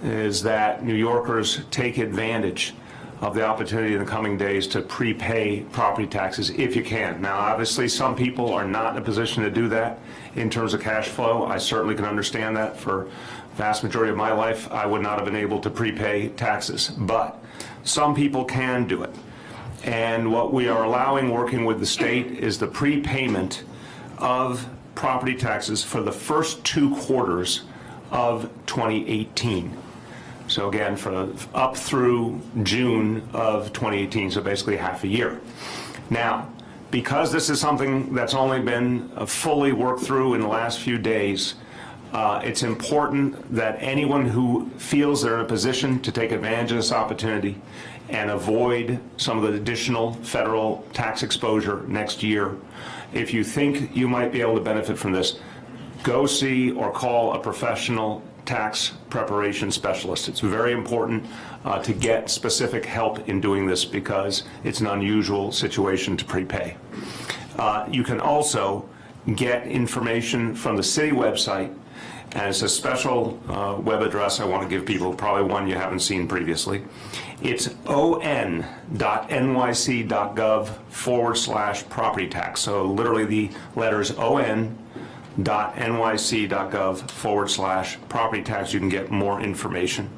is that New Yorkers take advantage of the opportunity in the coming days to prepay property taxes if you can. Now, obviously, some people are not in a position to do that in terms of cash flow. I certainly can understand that. For the vast majority of my life, I would not have been able to prepay taxes. But some people can do it. And what we are allowing, working with the state, is the prepayment of property taxes for the first 2 quarters of 2018. So again, for up through June of 2018, so basically half a year. Now, because this is something that's only been fully worked through in the last few days, it's important that anyone who feels they're in a position to take advantage of this opportunity and avoid some of the additional federal tax exposure next year, if you think you might be able to benefit from this, go see or call a professional tax preparation specialist. It's very important to get specific help in doing this because it's an unusual situation to prepay. You can also get information from the city website, and it's a special web address I want to give people, probably one you haven't seen previously. It's on.nyc.gov/property tax. So literally the letters on.nyc.gov/property tax. You can get more information.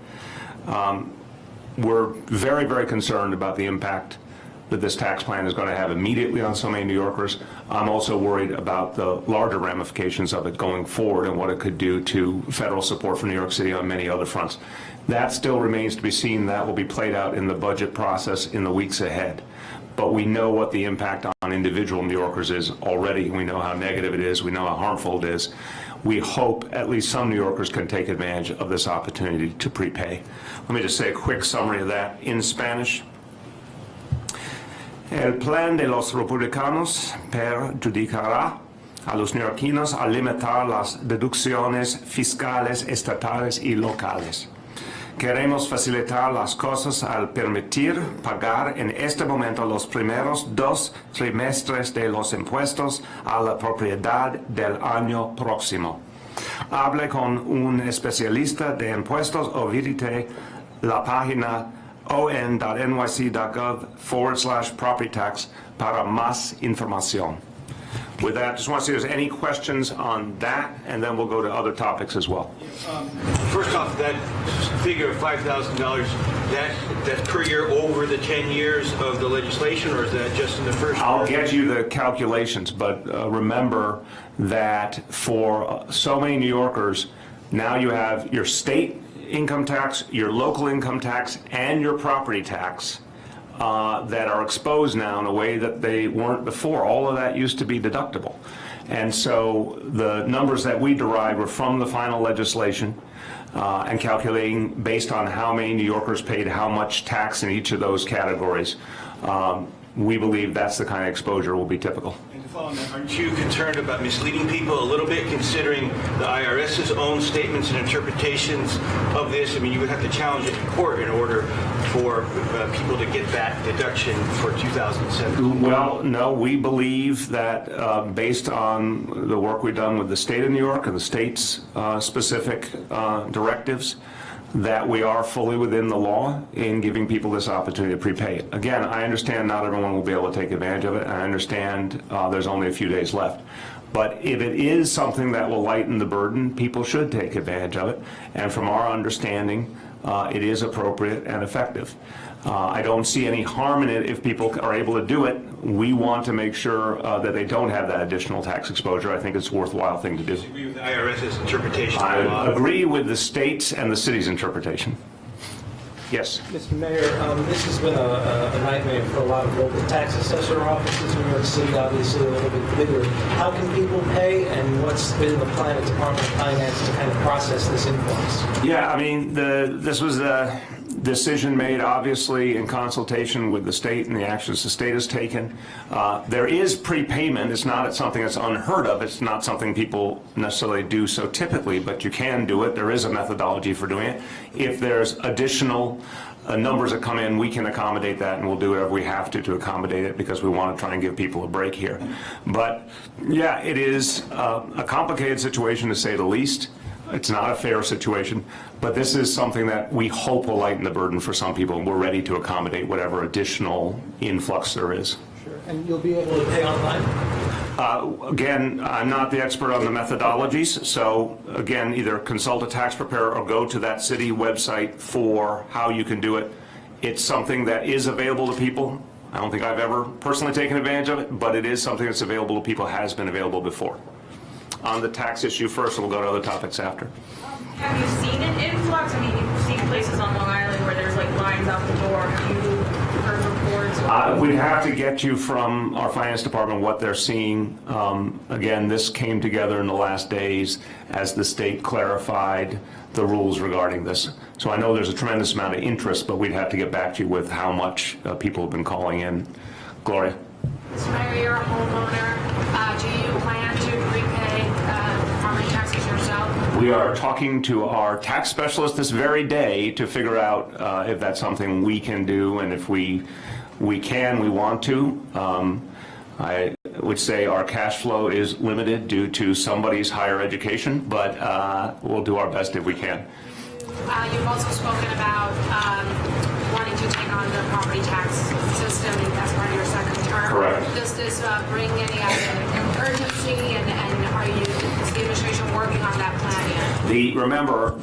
We're very, very concerned about the impact that this tax plan is going to have immediately on so many New Yorkers. I'm also worried about the larger ramifications of it going forward and what it could do to federal support for New York City on many other fronts. That still remains to be seen. That will be played out in the budget process in the weeks ahead. But we know what the impact on individual New Yorkers is already. We know how negative it is. We know how harmful it is. We hope at least some New Yorkers can take advantage of this opportunity to prepay. Let me just say a quick summary of that in Spanish. El plan de los republicanos perjudicará a los neoyorquinos al limitar las deducciones fiscales estatales y locales. Queremos facilitar las cosas al permitir pagar en este momento los primeros 2 trimestres de los impuestos a la propiedad del año próximo. Hable con un especialista de impuestos o visite la página on.nyc.gov/property tax para más información. With that, just want to see if there's any questions on that, and then we'll go to other topics as well. First off, that figure of $5,000, that's per year over the 10 years of the legislation, or is that just in the first year? I'll get you the calculations, but remember that for so many New Yorkers, now you have your state income tax, your local income tax, and your property tax that are exposed now in a way that they weren't before. All of that used to be deductible. And so the numbers that we derived were from the final legislation and calculating based on how many New Yorkers paid how much tax in each of those categories. We believe that's the kind of exposure will be typical. And to follow on that, aren't you concerned about misleading people a little bit, considering the IRS's own statements and interpretations of this? I mean, you would have to challenge it in court in order for people to get that deduction for 2007. Well, no, we believe that based on the work we've done with the state of New York and the state's specific directives, that we are fully within the law in giving people this opportunity to prepay. Again, I understand not everyone will be able to take advantage of it. I understand there's only a few days left. But if it is something that will lighten the burden, people should take advantage of it. And from our understanding, it is appropriate and effective. I don't see any harm in it if people are able to do it. We want to make sure that they don't have that additional tax exposure. I think it's a worthwhile thing to do. Do you agree with the IRS's interpretation? I agree with the state's and the city's interpretation. Yes. Mr. Mayor, this has been a nightmare for a lot of local tax assessor offices in New York City, obviously a little bit bigger. How can people pay, and what's been the plan of the Department of Finance to kind of process this influx? Yeah, I mean, this was decision made, obviously, in consultation with the state and the actions the state has taken. There is prepayment. It's not something that's unheard of. It's not something people necessarily do so typically, but you can do it. There is a methodology for doing it. If there's additional numbers that come in, we can accommodate that, and we'll do whatever we have to accommodate it, because we want to try and give people a break here. But yeah, it is a complicated situation, to say the least. It's not a fair situation, but this is something that we hope will lighten the burden for some people, and we're ready to accommodate whatever additional influx there is. Sure. And you'll be able to pay online? Again, I'm not the expert on the methodologies, so again, either consult a tax preparer or go to that city website for how you can do it. It's something that is available to people. I don't think I've ever personally taken advantage of it, but it is something that's available to people, has been available before. On the tax issue first, and we'll go to other topics after. Have you seen an influx? I mean, you've seen places on Long Island where there's like lines out the door. Have you heard reports? We'd have to get you from our finance department what they're seeing. Again, this came together in the last days as the state clarified the rules regarding this. So I know there's a tremendous amount of interest, but we'd have to get back to you with how much people have been calling in. Gloria? Mr. Mayor, you're a homeowner. Do you plan to prepay property taxes yourself? We are talking to our tax specialist this very day to figure out if that's something we can do, and if we can, we want to. I would say our cash flow is limited due to somebody's higher education, but we'll do our best if we can. You've also spoken about wanting to take on the property tax system as part of your second term. Correct. Does this bring any urgency, and is the administration working on that plan yet? Remember,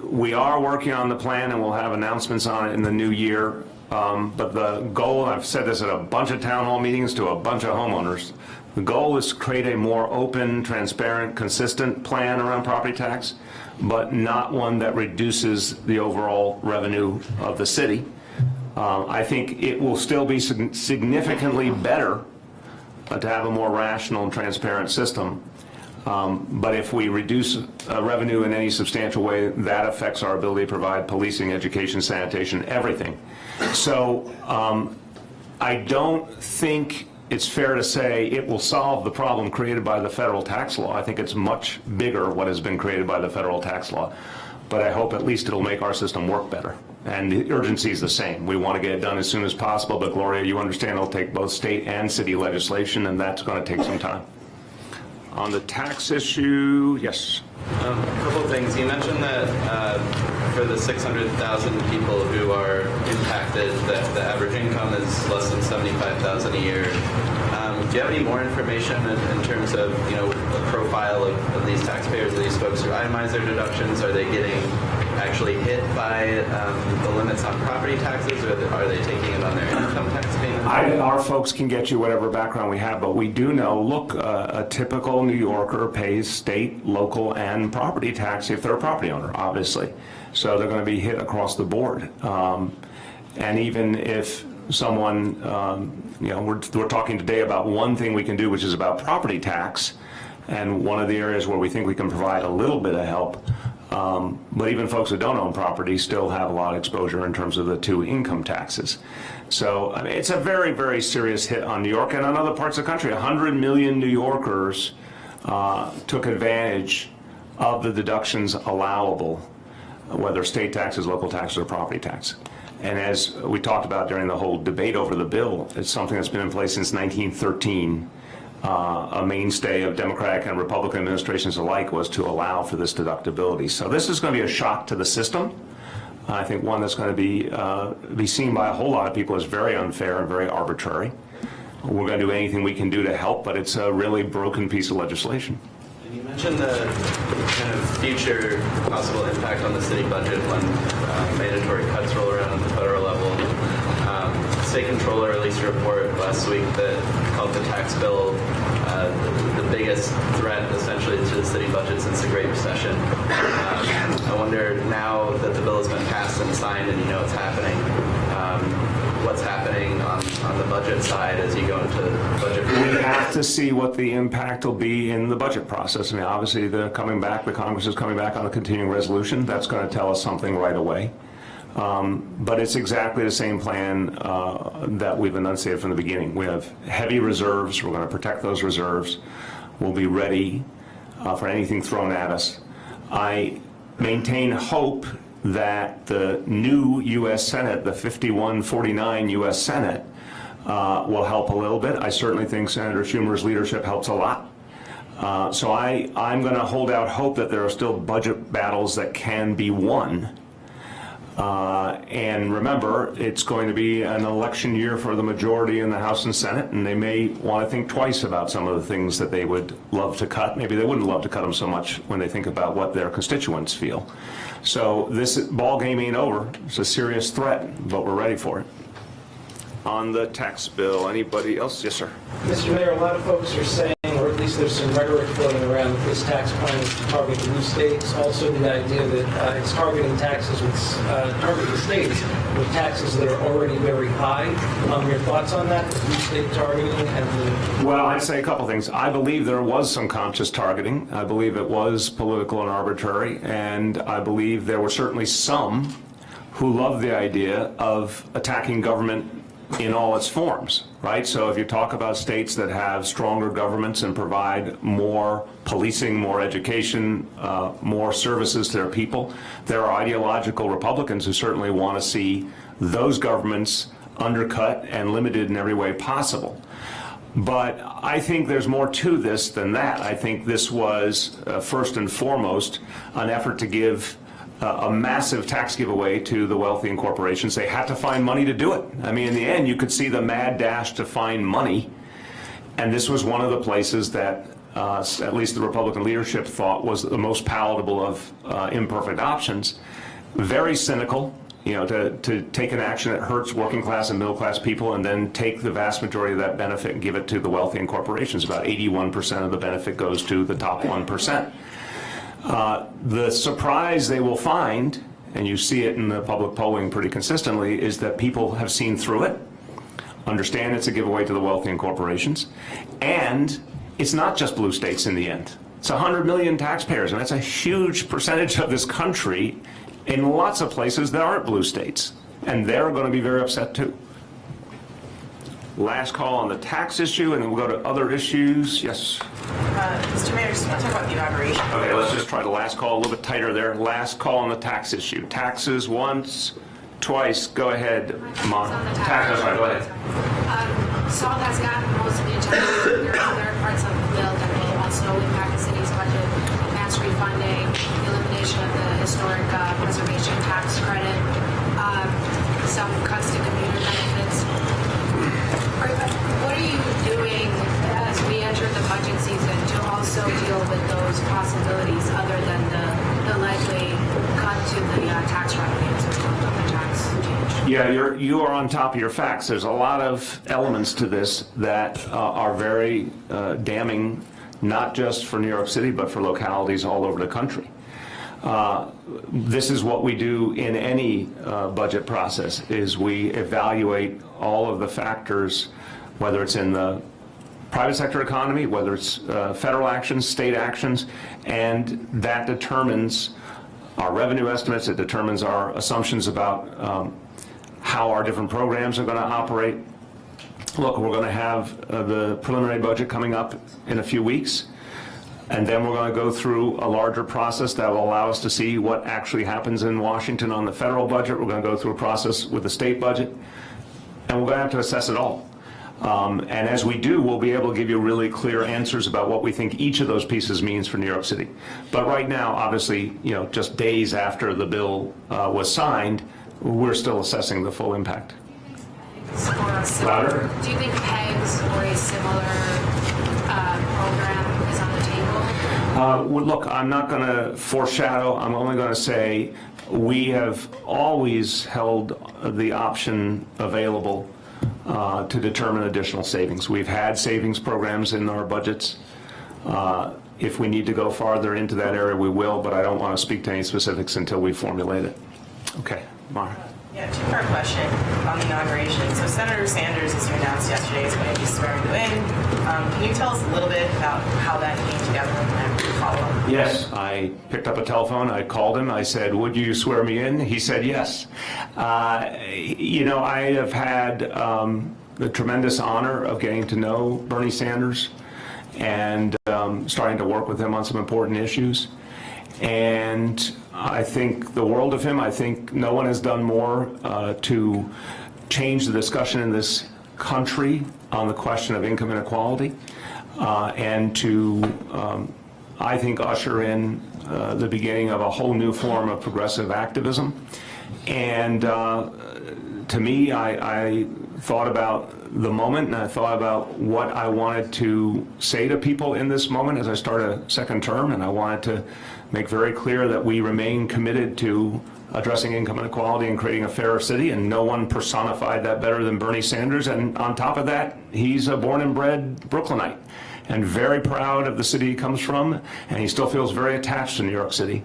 we are working on the plan, and we'll have announcements on it in the new year. But the goal, I've said this at a bunch of town hall meetings to a bunch of homeowners, the goal is to create a more open, transparent, consistent plan around property tax, but not one that reduces the overall revenue of the city. I think it will still be significantly better to have a more rational and transparent system. But if we reduce revenue in any substantial way, that affects our ability to provide policing, education, sanitation, everything. So I don't think it's fair to say it will solve the problem created by the federal tax law. I think it's much bigger what has been created by the federal tax law. But I hope at least it'll make our system work better. And the urgency is the same. We want to get it done as soon as possible, but Gloria, you understand it'll take both state and city legislation, and that's going to take some time. On the tax issue, yes. A couple of things. You mentioned that for the 600,000 people who are impacted, that the average income is less than $75,000 a year. Do you have any more information in terms of, a profile of these taxpayers, these folks who itemize their deductions? Are they getting actually hit by the limits on property taxes, or are they taking it on their income tax payment? Our folks can get you whatever background we have, but we do know, look, a typical New Yorker pays state, local, and property tax if they're a property owner, obviously. So they're going to be hit across the board. And even if someone, we're talking today about one thing we can do, which is about property tax, and one of the areas where we think we can provide a little bit of help. But even folks who don't own property still have a lot of exposure in terms of the two income taxes. So it's a very, very serious hit on New York and on other parts of the country. 100 million New Yorkers took advantage of the deductions allowable, whether state taxes, local taxes, or property tax. And as we talked about during the whole debate over the bill, it's something that's been in place since 1913. A mainstay of Democratic and Republican administrations alike was to allow for this deductibility. So this is going to be a shock to the system. I think one that's going to be seen by a whole lot of people as very unfair and very arbitrary. We're going to do anything we can do to help, but it's a really broken piece of legislation. You mentioned the kind of future possible impact on the city budget when mandatory cuts roll around at the federal level. State Controller released a report last week that called the tax bill the biggest threat, essentially, to the city budget since the Great Recession. I wonder, now that the bill has been passed and signed and you know it's happening, what's happening on the budget side as you go into budget? We have to see what the impact will be in the budget process. I mean, obviously, the Congress is coming back on a continuing resolution. That's going to tell us something right away. But it's exactly the same plan that we've enunciated from the beginning. We have heavy reserves. We're going to protect those reserves. We'll be ready for anything thrown at us. I maintain hope that the new U.S. Senate, the 51-49 U.S. Senate, will help a little bit. I certainly think Senator Schumer's leadership helps a lot. So I'm going to hold out hope that there are still budget battles that can be won. And remember, it's going to be an election year for the majority in the House and Senate, and they may want to think twice about some of the things that they would love to cut. Maybe they wouldn't love to cut them so much when they think about what their constituents feel. So this ball game ain't over. It's a serious threat, but we're ready for it. On the tax bill, anybody else? Yes, sir. Mr. Mayor, a lot of folks are saying, or at least there's some rhetoric floating around, that this tax plan is to target blue states. Also, the idea that it's targeting taxes with targeting states with taxes that are already very high. Your thoughts on that? The blue state targeting and Well, I'd say a couple things. I believe there was some conscious targeting. I believe it was political and arbitrary, and I believe there were certainly some who loved the idea of attacking government in all its forms, right? So if you talk about states that have stronger governments and provide more policing, more education, more services to their people, there are ideological Republicans who certainly want to see those governments undercut and limited in every way possible. But I think there's more to this than that. I think this was, first and foremost, an effort to give a massive tax giveaway to the wealthy and corporations. They had to find money to do it. I mean, in the end, you could see the mad dash to find money, and this was one of the places that at least the Republican leadership thought was the most palatable of imperfect options. Very cynical, you know, to take an action that hurts working class and middle class people and then take the vast majority of that benefit and give it to the wealthy and corporations. About 81% of the benefit goes to the top 1%. The surprise they will find, and you see it in the public polling pretty consistently, is that people have seen through it, understand it's a giveaway to the wealthy and corporations, and it's not just blue states in the end. It's 100 million taxpayers, and that's a huge percentage of this country in lots of places that aren't blue states, and they're going to be very upset too. Last call on the tax issue, and then we'll go to other issues. Yes? Mr. Mayor, just want to talk about the inauguration. Okay, let's just try the last call a little bit tighter there. Last call on the tax issue. Taxes once, twice. Go ahead, Mom. Taxes, right, go ahead. SALT has gotten most of the attention. There are other parts of the bill that will also impact the city's budget. Match refunding, the elimination of the historic preservation tax credit, some cuts to commuter benefits. What are you doing as we enter the budget season to also deal with those possibilities other than the likely cut to the tax revenues as well as the tax change? Yeah, you are on top of your facts. There's a lot of elements to this that are very damning, not just for New York City, but for localities all over the country. This is what we do in any budget process, is we evaluate all of the factors, whether it's in the private sector economy, whether it's federal actions, state actions, and that determines our revenue estimates, it determines our assumptions about how our different programs are going to operate. Look, we're going to have the preliminary budget coming up in a few weeks. And then we're going to go through a larger process that will allow us to see what actually happens in Washington on the federal budget. We're going to go through a process with the state budget, and we're going to have to assess it all. And as we do, we'll be able to give you really clear answers about what we think each of those pieces means for New York City. But right now, obviously, you know, just days after the bill was signed, we're still assessing the full impact. Louder? Do you think PEGS or a similar program is on the table? Well, look, I'm not going to foreshadow. I'm only going to say we have always held the option available to determine additional savings. We've had savings programs in our budgets. If we need to go farther into that area, we will, but I don't want to speak to any specifics until we formulate it. Okay, Mara. Yeah, two-part question on the inauguration. So Senator Sanders, as you announced yesterday, is going to be swearing you in. Can you tell us a little bit about how that came together and follow up? Yes, I picked up a telephone, I called him, I said, would you swear me in? He said yes. I have had the tremendous honor of getting to know Bernie Sanders and starting to work with him on some important issues. And I think the world of him. I think no one has done more to change the discussion in this country on the question of income inequality and to, I think, usher in the beginning of a whole new form of progressive activism. And to me, I thought about the moment, and I thought about what I wanted to say to people in this moment as I start a second term, and I wanted to make very clear that we remain committed to addressing income inequality and creating a fairer city, and no one personified that better than Bernie Sanders. And on top of that, he's a born and bred Brooklynite and very proud of the city he comes from, and he still feels very attached to New York City.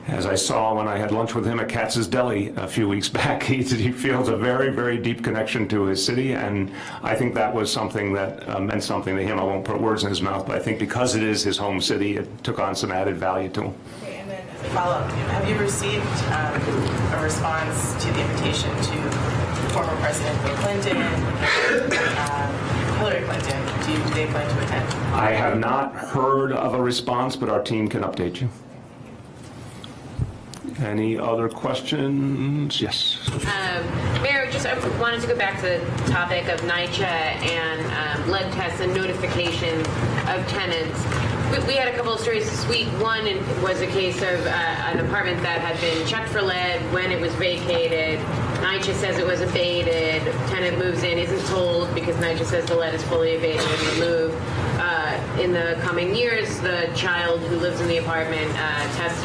As I saw when I had lunch with him at Katz's Deli a few weeks back, he feels a very, very deep connection to his city, and I think that was something that meant something to him. I won't put words in his mouth, but I think because it is his home city, it took on some added value to him. Okay, and then as a follow-up, have you received a response to the invitation to former President Bill Clinton, Hillary Clinton? Do they plan to attend? I have not heard of a response, but our team can update you. Any other questions? Yes. Mayor, I wanted to go back to the topic of NYCHA and lead tests and notification of tenants. We had a couple of stories this week. One was a case of an apartment that had been checked for lead when it was vacated. NYCHA says it was abated. Tenant moves in, isn't told because NYCHA says the lead is fully abated and removed. In the coming years, the child who lives in the apartment tests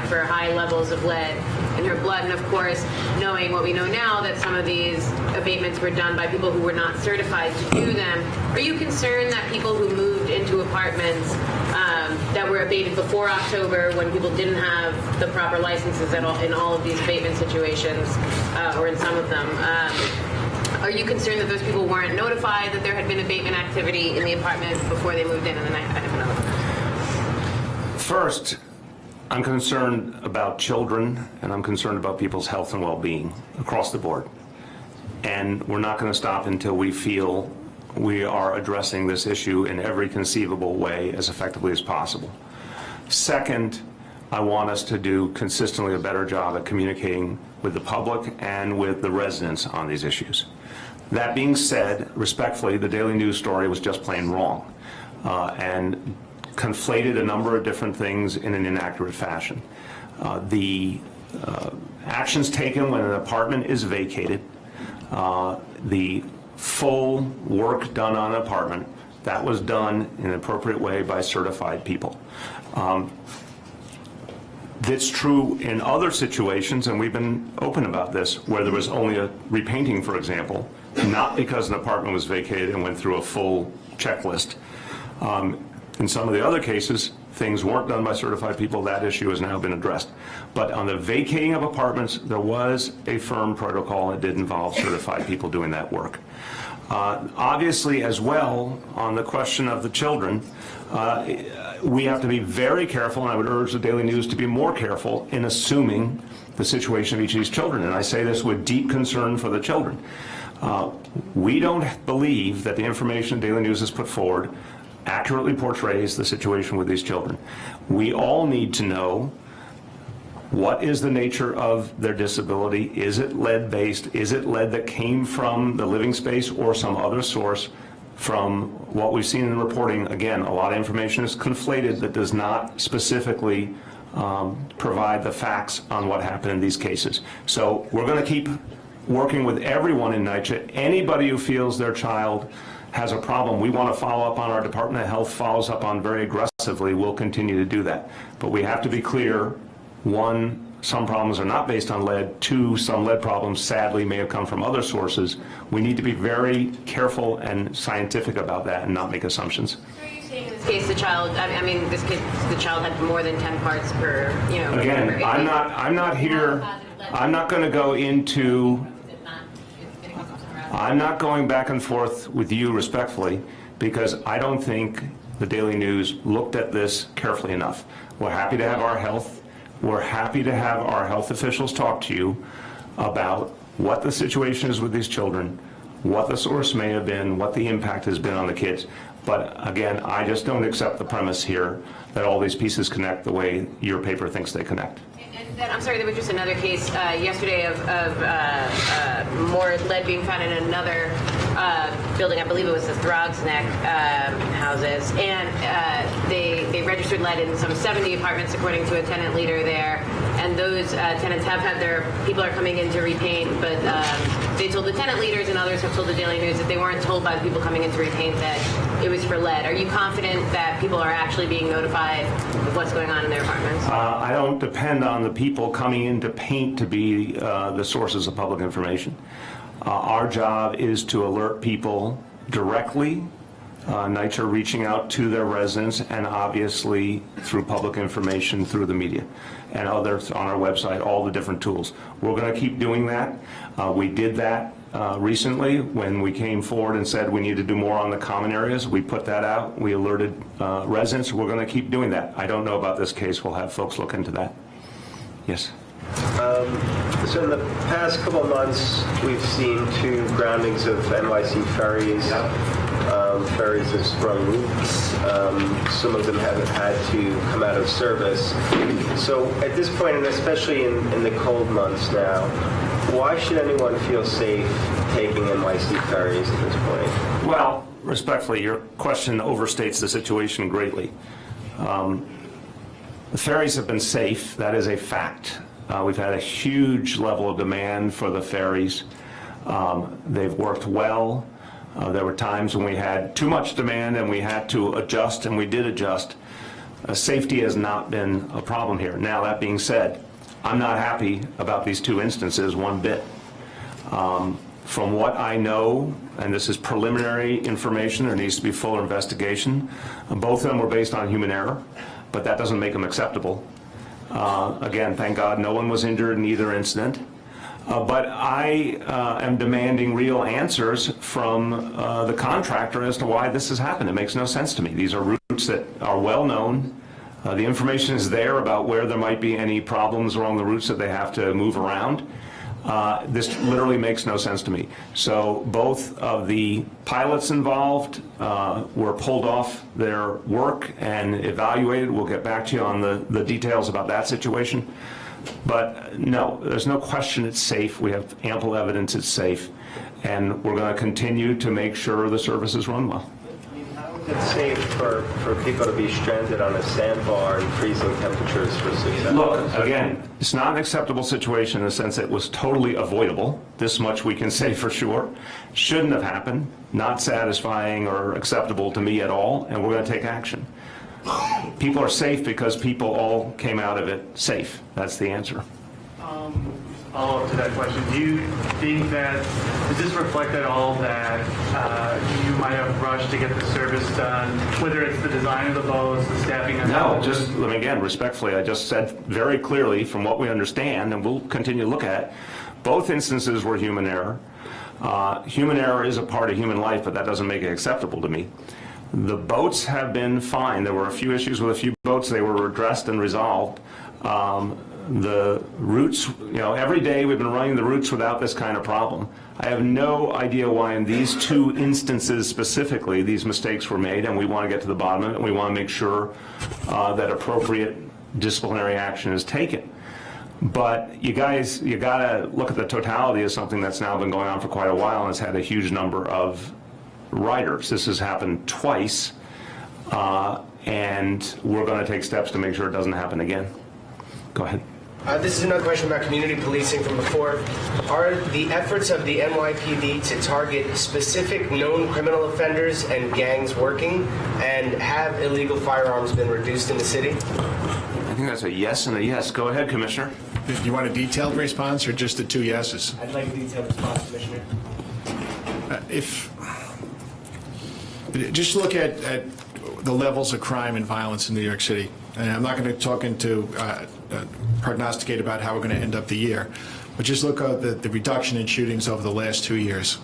for high levels of lead in her blood. And of course, knowing what we know now, that some of these abatements were done by people who were not certified to do them. Are you concerned that people who moved into apartments that were abated before October, when people didn't have the proper licenses at all, in all of these abatement situations, or in some of them, are you concerned that those people weren't notified that there had been abatement activity in the apartment before they moved in? And then I have another one. First, I'm concerned about children, and I'm concerned about people's health and well-being across the board. And we're not going to stop until we feel we are addressing this issue in every conceivable way as effectively as possible. Second, I want us to do consistently a better job at communicating with the public and with the residents on these issues. That being said, respectfully, the Daily News story was just plain wrong and conflated a number of different things in an inaccurate fashion. The actions taken when an apartment is vacated, the full work done on an apartment, that was done in an appropriate way by certified people. That's true in other situations, and we've been open about this, where there was only a repainting, for example, not because an apartment was vacated and went through a full checklist. In some of the other cases, things weren't done by certified people. That issue has now been addressed. But on the vacating of apartments, there was a firm protocol that did involve certified people doing that work. Obviously, as well, on the question of the children, we have to be very careful, and I would urge the Daily News to be more careful in assuming the situation of each of these children. And I say this with deep concern for the children. We don't believe that the information the Daily News has put forward accurately portrays the situation with these children. We all need to know what is the nature of their disability. Is it lead-based? Is it lead that came from the living space or some other source? From what we've seen in the reporting, again, a lot of information is conflated that does not specifically provide the facts on what happened in these cases. So we're going to keep working with everyone in NYCHA. Anybody who feels their child has a problem, we want to follow up on. Our Department of Health follows up on very aggressively. We'll continue to do that. But we have to be clear, one, some problems are not based on lead. Two, some lead problems sadly may have come from other sources. We need to be very careful and scientific about that and not make assumptions. So are you saying in this case the child, the child had more than 10 parts per, Again, I'm not here, I'm not going to go into, I'm not going back and forth with you respectfully, because I don't think the Daily News, looked at this carefully enough. We're happy to have our health officials talk to you about what the situation is with these children, what the source may have been, what the impact has been on the kids. But again, I just don't accept the premise here that all these pieces connect the way your paper thinks they connect. And then, I'm sorry, there was just another case yesterday of more lead being found in another building. I believe it was the Throgs Neck houses. And they registered lead in some 70 apartments, according to a tenant leader there. And those tenants have had their people are coming in to repaint, but they told the tenant leaders and others have told the Daily News that they weren't told by the people coming in to repaint that it was for lead. Are you confident that people are actually being notified of what's going on in their apartments? I don't depend on the people coming in to paint to be the sources of public information. Our job is to alert people directly. NYCHA reaching out to their residents, and obviously through public information through the media and others on our website, all the different tools. We're going to keep doing that. We did that recently when we came forward and said we need to do more on the common areas. We put that out. We alerted residents. We're going to keep doing that. I don't know about this case. We'll have folks look into that. Yes. So in the past couple of months, we've seen 2 groundings of NYC ferries. Ferries have sprung leaks. Some of them haven't had to come out of service. So at this point, and especially in the cold months now, why should anyone feel safe taking NYC ferries at this point? Well, respectfully, your question overstates the situation greatly. The ferries have been safe. That is a fact. We've had a huge level of demand for the ferries. They've worked well. There were times when we had too much demand and we had to adjust, and we did adjust. Safety has not been a problem here. Now, that being said, I'm not happy about these 2 instances one bit. From what I know, and this is preliminary information, there needs to be fuller investigation, both of them were based on human error, but that doesn't make them acceptable. Again, thank God no one was injured in either incident. But I am demanding real answers from the contractor as to why this has happened. It makes no sense to me. These are routes that are well known. The information is there about where there might be any problems along the routes that they have to move around. This literally makes no sense to me. So both of the pilots involved were pulled off their work and evaluated. We'll get back to you on the details about that situation. But no, there's no question it's safe. We have ample evidence it's safe. And we're going to continue to make sure the services run well. How is it safe for people to be stranded on a sandbar in freezing temperatures for 6 hours? Look, again, it's not an acceptable situation in the sense that it was totally avoidable. This much we can say for sure. Shouldn't have happened. Not satisfying or acceptable to me at all. And we're going to take action. People are safe because people all came out of it safe. That's the answer. Follow up to that question. Do you think that, does this reflect at all that you might have rushed to get the service done, whether it's the design of the boats, the staffing? No, just, let me again, respectfully, I just said very clearly from what we understand, and we'll continue to look at, both instances were human error. Human error is a part of human life, but that doesn't make it acceptable to me. The boats have been fine. There were a few issues with a few boats. They were addressed and resolved. The routes, every day we've been running the routes without this kind of problem. I have no idea why in these 2 instances specifically these mistakes were made, and we want to get to the bottom of it, and we want to make sure that appropriate disciplinary action is taken. But you got to look at the totality of something that's now been going on for quite a while and has had a huge number of riders. This has happened twice, and we're going to take steps to make sure it doesn't happen again. Go ahead. This is another question about community policing from before. Are the efforts of the NYPD to target specific known criminal offenders and gangs working? And have illegal firearms been reduced in the city? I think that's a yes and a yes. Go ahead, Commissioner. Do you want a detailed response or just the 2 yeses? I'd like a detailed response, Commissioner. Just look at the levels of crime and violence in New York City. And I'm not going to talk into prognosticate about how we're going to end up the year, but just look at the reduction in shootings over the last 2 years.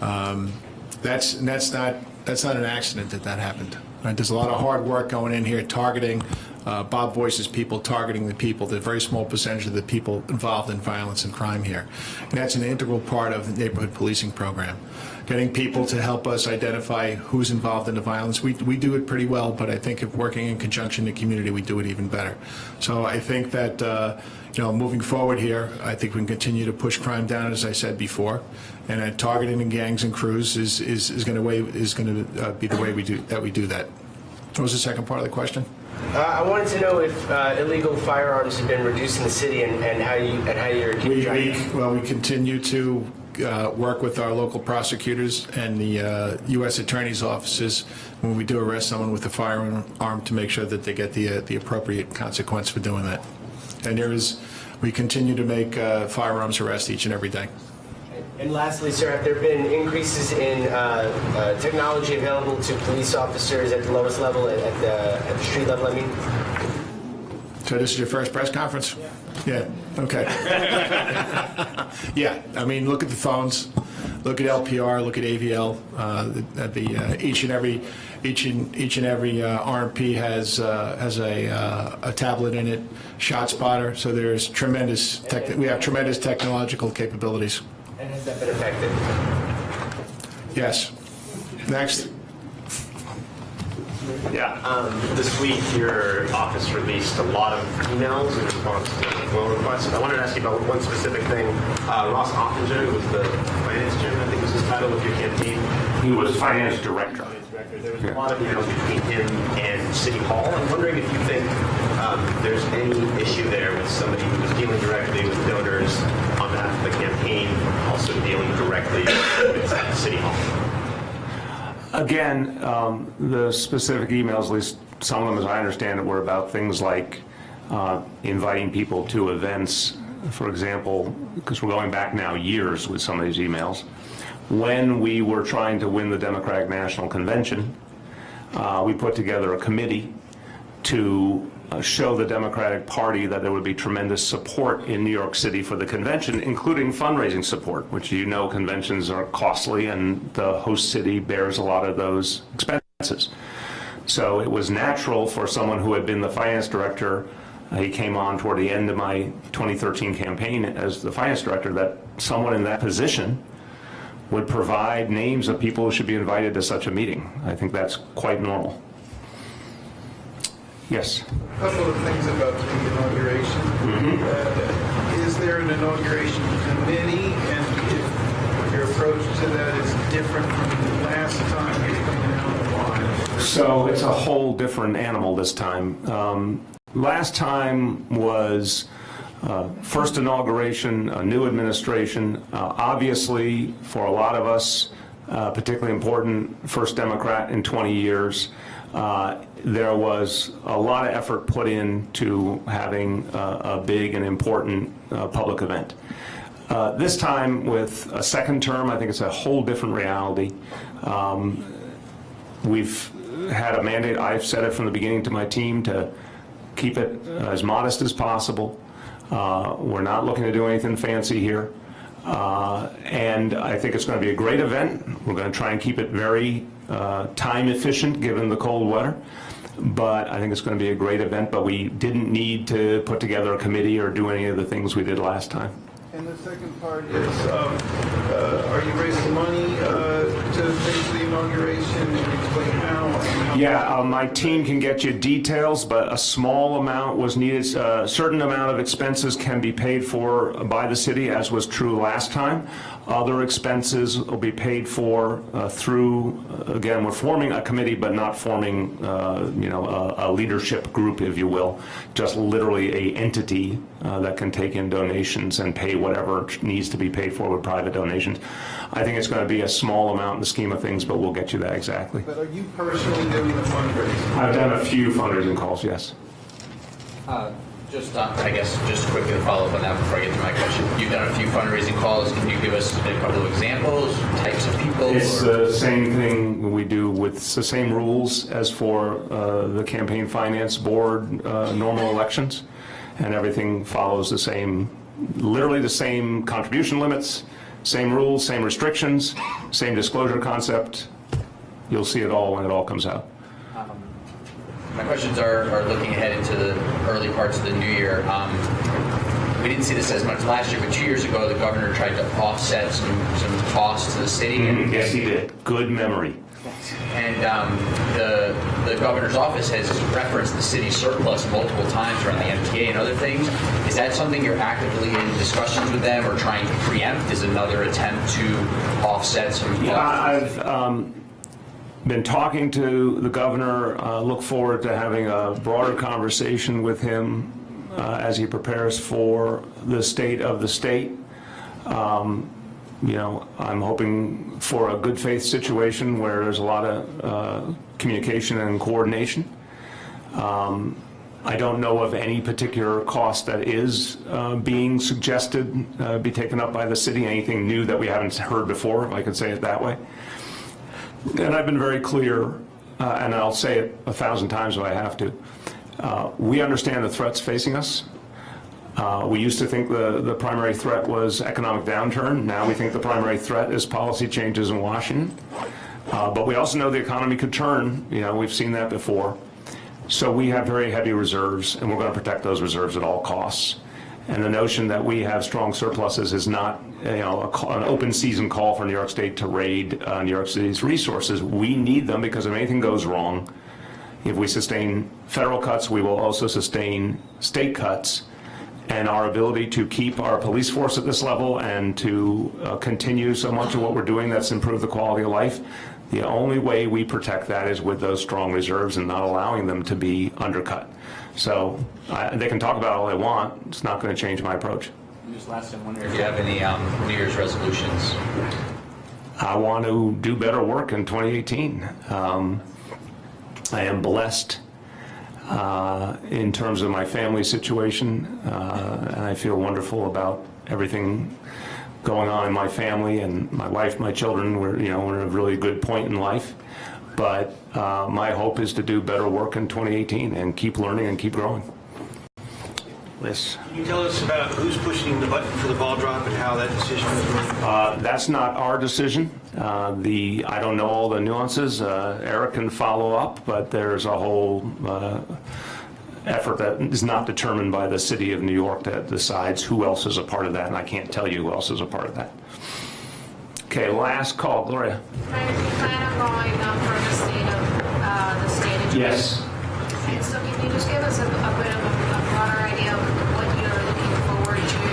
That's not an accident that happened. Right? There's a lot of hard work going in here targeting Bob Boyce's people, targeting the people, the very small percentage of the people involved in violence and crime here. And that's an integral part of the neighborhood policing program. Getting people to help us identify who's involved in the violence. We do it pretty well, but I think if working in conjunction in the community, we do it even better. So I think that, moving forward here, I think we can continue to push crime down, as I said before, and targeting the gangs and crews is going to be the way we do that. What was the second part of the question? I wanted to know if illegal firearms have been reduced in the city and how you're keeping track. Well, we continue to work with our local prosecutors and the U.S. attorney's offices when we do arrest someone with a firearm to make sure that they get the appropriate consequence for doing that. And we continue to make firearms arrests each and every day. And lastly, sir, have there been increases in technology available to police officers at the lowest level, at the street level, I mean? So this is your first press conference? Yeah. Okay. Yeah. I mean, look at the phones. Look at LPR. Look at AVL. Each and every RMP has a tablet in it. ShotSpotter. So there's tremendous. We have tremendous technological capabilities. And has that been effective? Yes. Next. Yeah. This week, your office released a lot of emails in response to loan requests. I wanted to ask you about one specific thing. Ross Oppinger was the finance chairman, I think was his title with your campaign. He was finance director. There was a lot of emails between him and City Hall. I'm wondering if you think there's any issue there with somebody who was dealing directly with donors on behalf of the campaign, also dealing directly with City Hall. Again, the specific emails, at least some of them as I understand it, were about things like inviting people to events, for example, because we're going back now years with some of these emails. When we were trying to win the Democratic National Convention, we put together a committee to show the Democratic Party that there would be tremendous support in New York City for the convention, including fundraising support, which conventions are costly and the host city bears a lot of those expenses. So it was natural for someone who had been the finance director, he came on toward the end of my 2013 campaign as the finance director, that someone in that position would provide names of people who should be invited to such a meeting. I think that's quite normal. Yes? A couple of things about the inauguration. Is there an inauguration committee, and if your approach to that is different from the last time you're coming out, why? So it's a whole different animal this time. Last time was first inauguration, a new administration. Obviously, for a lot of us, particularly important, first Democrat in 20 years, there was a lot of effort put into having a big and important public event. This time with a second term, I think it's a whole different reality. We've had a mandate, I've said it from the beginning to my team, to keep it as modest as possible. We're not looking to do anything fancy here. And I think it's going to be a great event. We're going to try and keep it very time efficient given the cold weather. But I think it's going to be a great event, but we didn't need to put together a committee or do any of the things we did last time. And the second part is, are you raising money to pay for the inauguration, and explain how? Yeah, my team can get you details, but a small amount was needed. A certain amount of expenses can be paid for by the city, as was true last time. Other expenses will be paid for through, again, we're forming a committee, but not forming, a leadership group, if you will. Just literally a entity that can take in donations and pay whatever needs to be paid for with private donations. I think it's going to be a small amount in the scheme of things, but we'll get you that exactly. But are you personally doing the fundraising? I've done a few fundraising calls, yes. I guess, just quickly to follow up on that before I get to my question. You've done a few fundraising calls. Can you give us a couple of examples, types of people? It's the same thing we do with the same rules as for the campaign finance board normal elections, and everything follows the same, literally the same contribution limits, same rules, same restrictions, same disclosure concept. You'll see it all when it all comes out. My questions are looking ahead into the early parts of the new year. We didn't see this as much last year, but 2 years ago, the governor tried to offset some costs to the city. Yes, he did. Good memory. And the governor's office has referenced the city surplus multiple times around the MTA and other things. Is that something you're actively in discussions with them or trying to preempt? Is another attempt to offset some costs? Yeah, I've been talking to the governor. Look forward to having a broader conversation with him as he prepares for the state of the state. I'm hoping for a good faith situation where there's a lot of communication and coordination. I don't know of any particular cost that is being suggested be taken up by the city, anything new that we haven't heard before, if I could say it that way. And I've been very clear, and I'll say it 1,000 times if I have to. We understand the threats facing us. We used to think the primary threat was economic downturn. Now we think the primary threat is policy changes in Washington. But we also know the economy could turn. We've seen that before. So we have very heavy reserves, and we're going to protect those reserves at all costs. And the notion that we have strong surpluses is not an open season call for New York State to raid New York City's resources. We need them because if anything goes wrong, if we sustain federal cuts, we will also sustain state cuts. And our ability to keep our police force at this level and to continue so much of what we're doing that's improved the quality of life, the only way we protect that is with those strong reserves and not allowing them to be undercut. So they can talk about all they want. It's not going to change my approach. Just last, I'm wondering if you have any New Year's resolutions. I want to do better work in 2018. I am blessed in terms of my family situation, and I feel wonderful about everything going on in my family and my wife, my children. We're at a really good point in life, but my hope is to do better work in 2018 and keep learning and keep growing. Liz. Can you tell us about who's pushing the button for the ball drop and how that decision was made? That's not our decision. I don't know all the nuances. Eric can follow up, but there's a whole effort that is not determined by the city of New York that decides who else is a part of that, and I can't tell you who else is a part of that. Okay, last call, Gloria. Do you plan on going for the state of Yes. And so can you just give us a bit of a broader idea of what you're looking forward to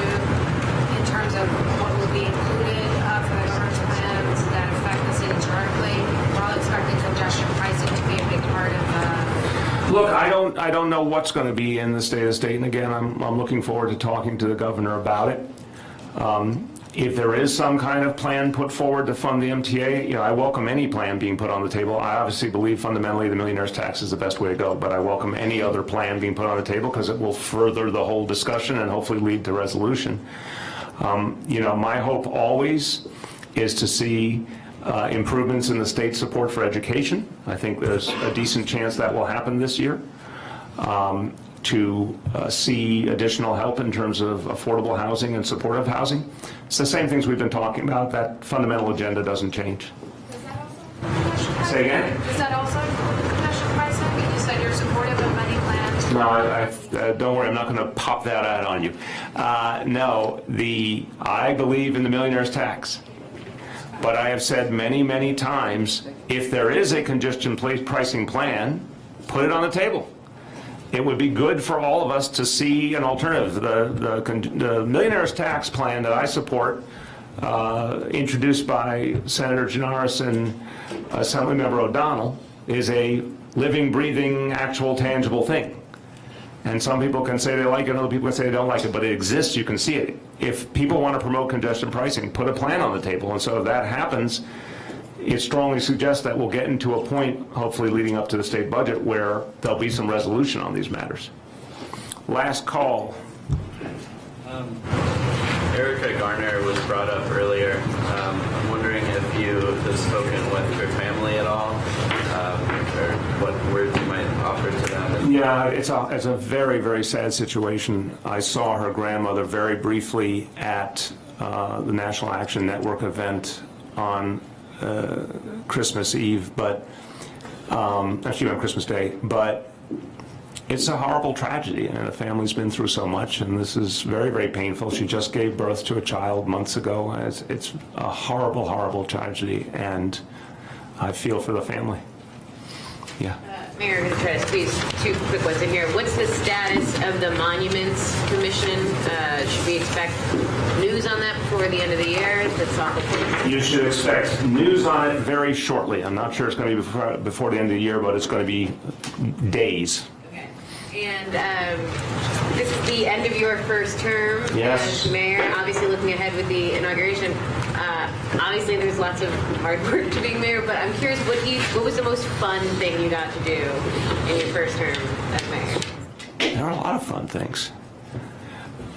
in terms of what will be included for the governor's plans that affect the city directly? We're all expecting congestion pricing to be a big part of Look, I don't know what's going to be in the state of the state, and again, I'm looking forward to talking to the governor about it. If there is some kind of plan put forward to fund the MTA, I welcome any plan being put on the table. I obviously believe fundamentally the millionaire's tax is the best way to go, but I welcome any other plan being put on the table because it will further the whole discussion and hopefully lead to resolution. My hope always is to see improvements in the state support for education. I think there's a decent chance that will happen this year. To see additional help in terms of affordable housing and supportive housing. It's the same things we've been talking about. That fundamental agenda doesn't change. Say again? Is that also congestion pricing? You said you're supportive of many plans. No, don't worry, I'm not going to pop that out on you. No, I believe in the millionaire's tax. But I have said many, many times, if there is a congestion pricing plan, put it on the table. It would be good for all of us to see an alternative. The millionaire's tax plan that I support, introduced by Senator Gianaris and Assemblymember O'Donnell, is a living, breathing, actual, tangible thing. And some people can say they like it, other people can say they don't like it, but it exists, you can see it. If people want to promote congestion pricing, put a plan on the table. And so if that happens, it strongly suggests that we'll get into a point, hopefully leading up to the state budget, where there'll be some resolution on these matters. Last call. Erica Garner was brought up earlier. I'm wondering if you have spoken with her family at all, or what words you might offer to them. Yeah, it's a very, very sad situation. I saw her grandmother very briefly at the National Action Network event on Christmas Eve, but actually on Christmas Day. But It's a horrible tragedy, and the family's been through so much, and this is very, very painful. She just gave birth to a child months ago. It's a horrible, horrible tragedy, and I feel for the family. Yeah. Mayor, I'm going to try to squeeze two quick ones in here. What's the status of the Monuments Commission? Should we expect news on that before the end of the year? That's off the plate. You should expect news on it very shortly. I'm not sure it's going to be before the end of the year, but it's going to be days. Okay. And this is the end of your first term Yes. as mayor. Obviously, looking ahead with the inauguration. Obviously, there's lots of hard work to being mayor, but I'm curious, what was the most fun thing you got to do in your first term as mayor? There are a lot of fun things.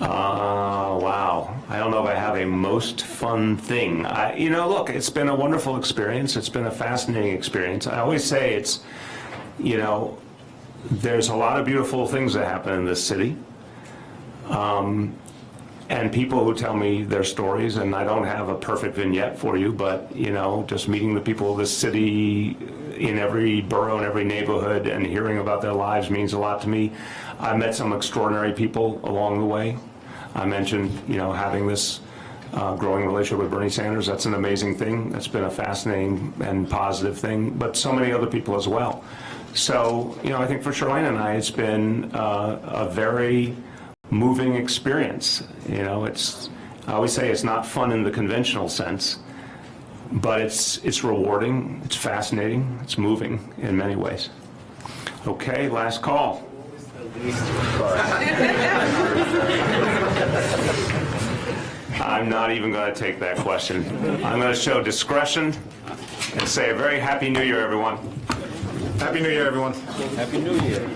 Wow. I don't know if I have a most fun thing. Look, it's been a wonderful experience. It's been a fascinating experience. I always say there's a lot of beautiful things that happen in this city. And people who tell me their stories, and I don't have a perfect vignette for you, but, just meeting the people of this city in every borough and every neighborhood and hearing about their lives means a lot to me. I met some extraordinary people along the way. I mentioned, having this growing relationship with Bernie Sanders. That's an amazing thing. That's been a fascinating and positive thing, but so many other people as well. So, I think for Charlene and I, it's been a very moving experience. I always say it's not fun in the conventional sense, but it's rewarding, it's fascinating, it's moving in many ways. Okay, last call. I'm not even going to take that question. I'm going to show discretion and say a very happy New Year, everyone. Happy New Year, everyone. Happy New Year.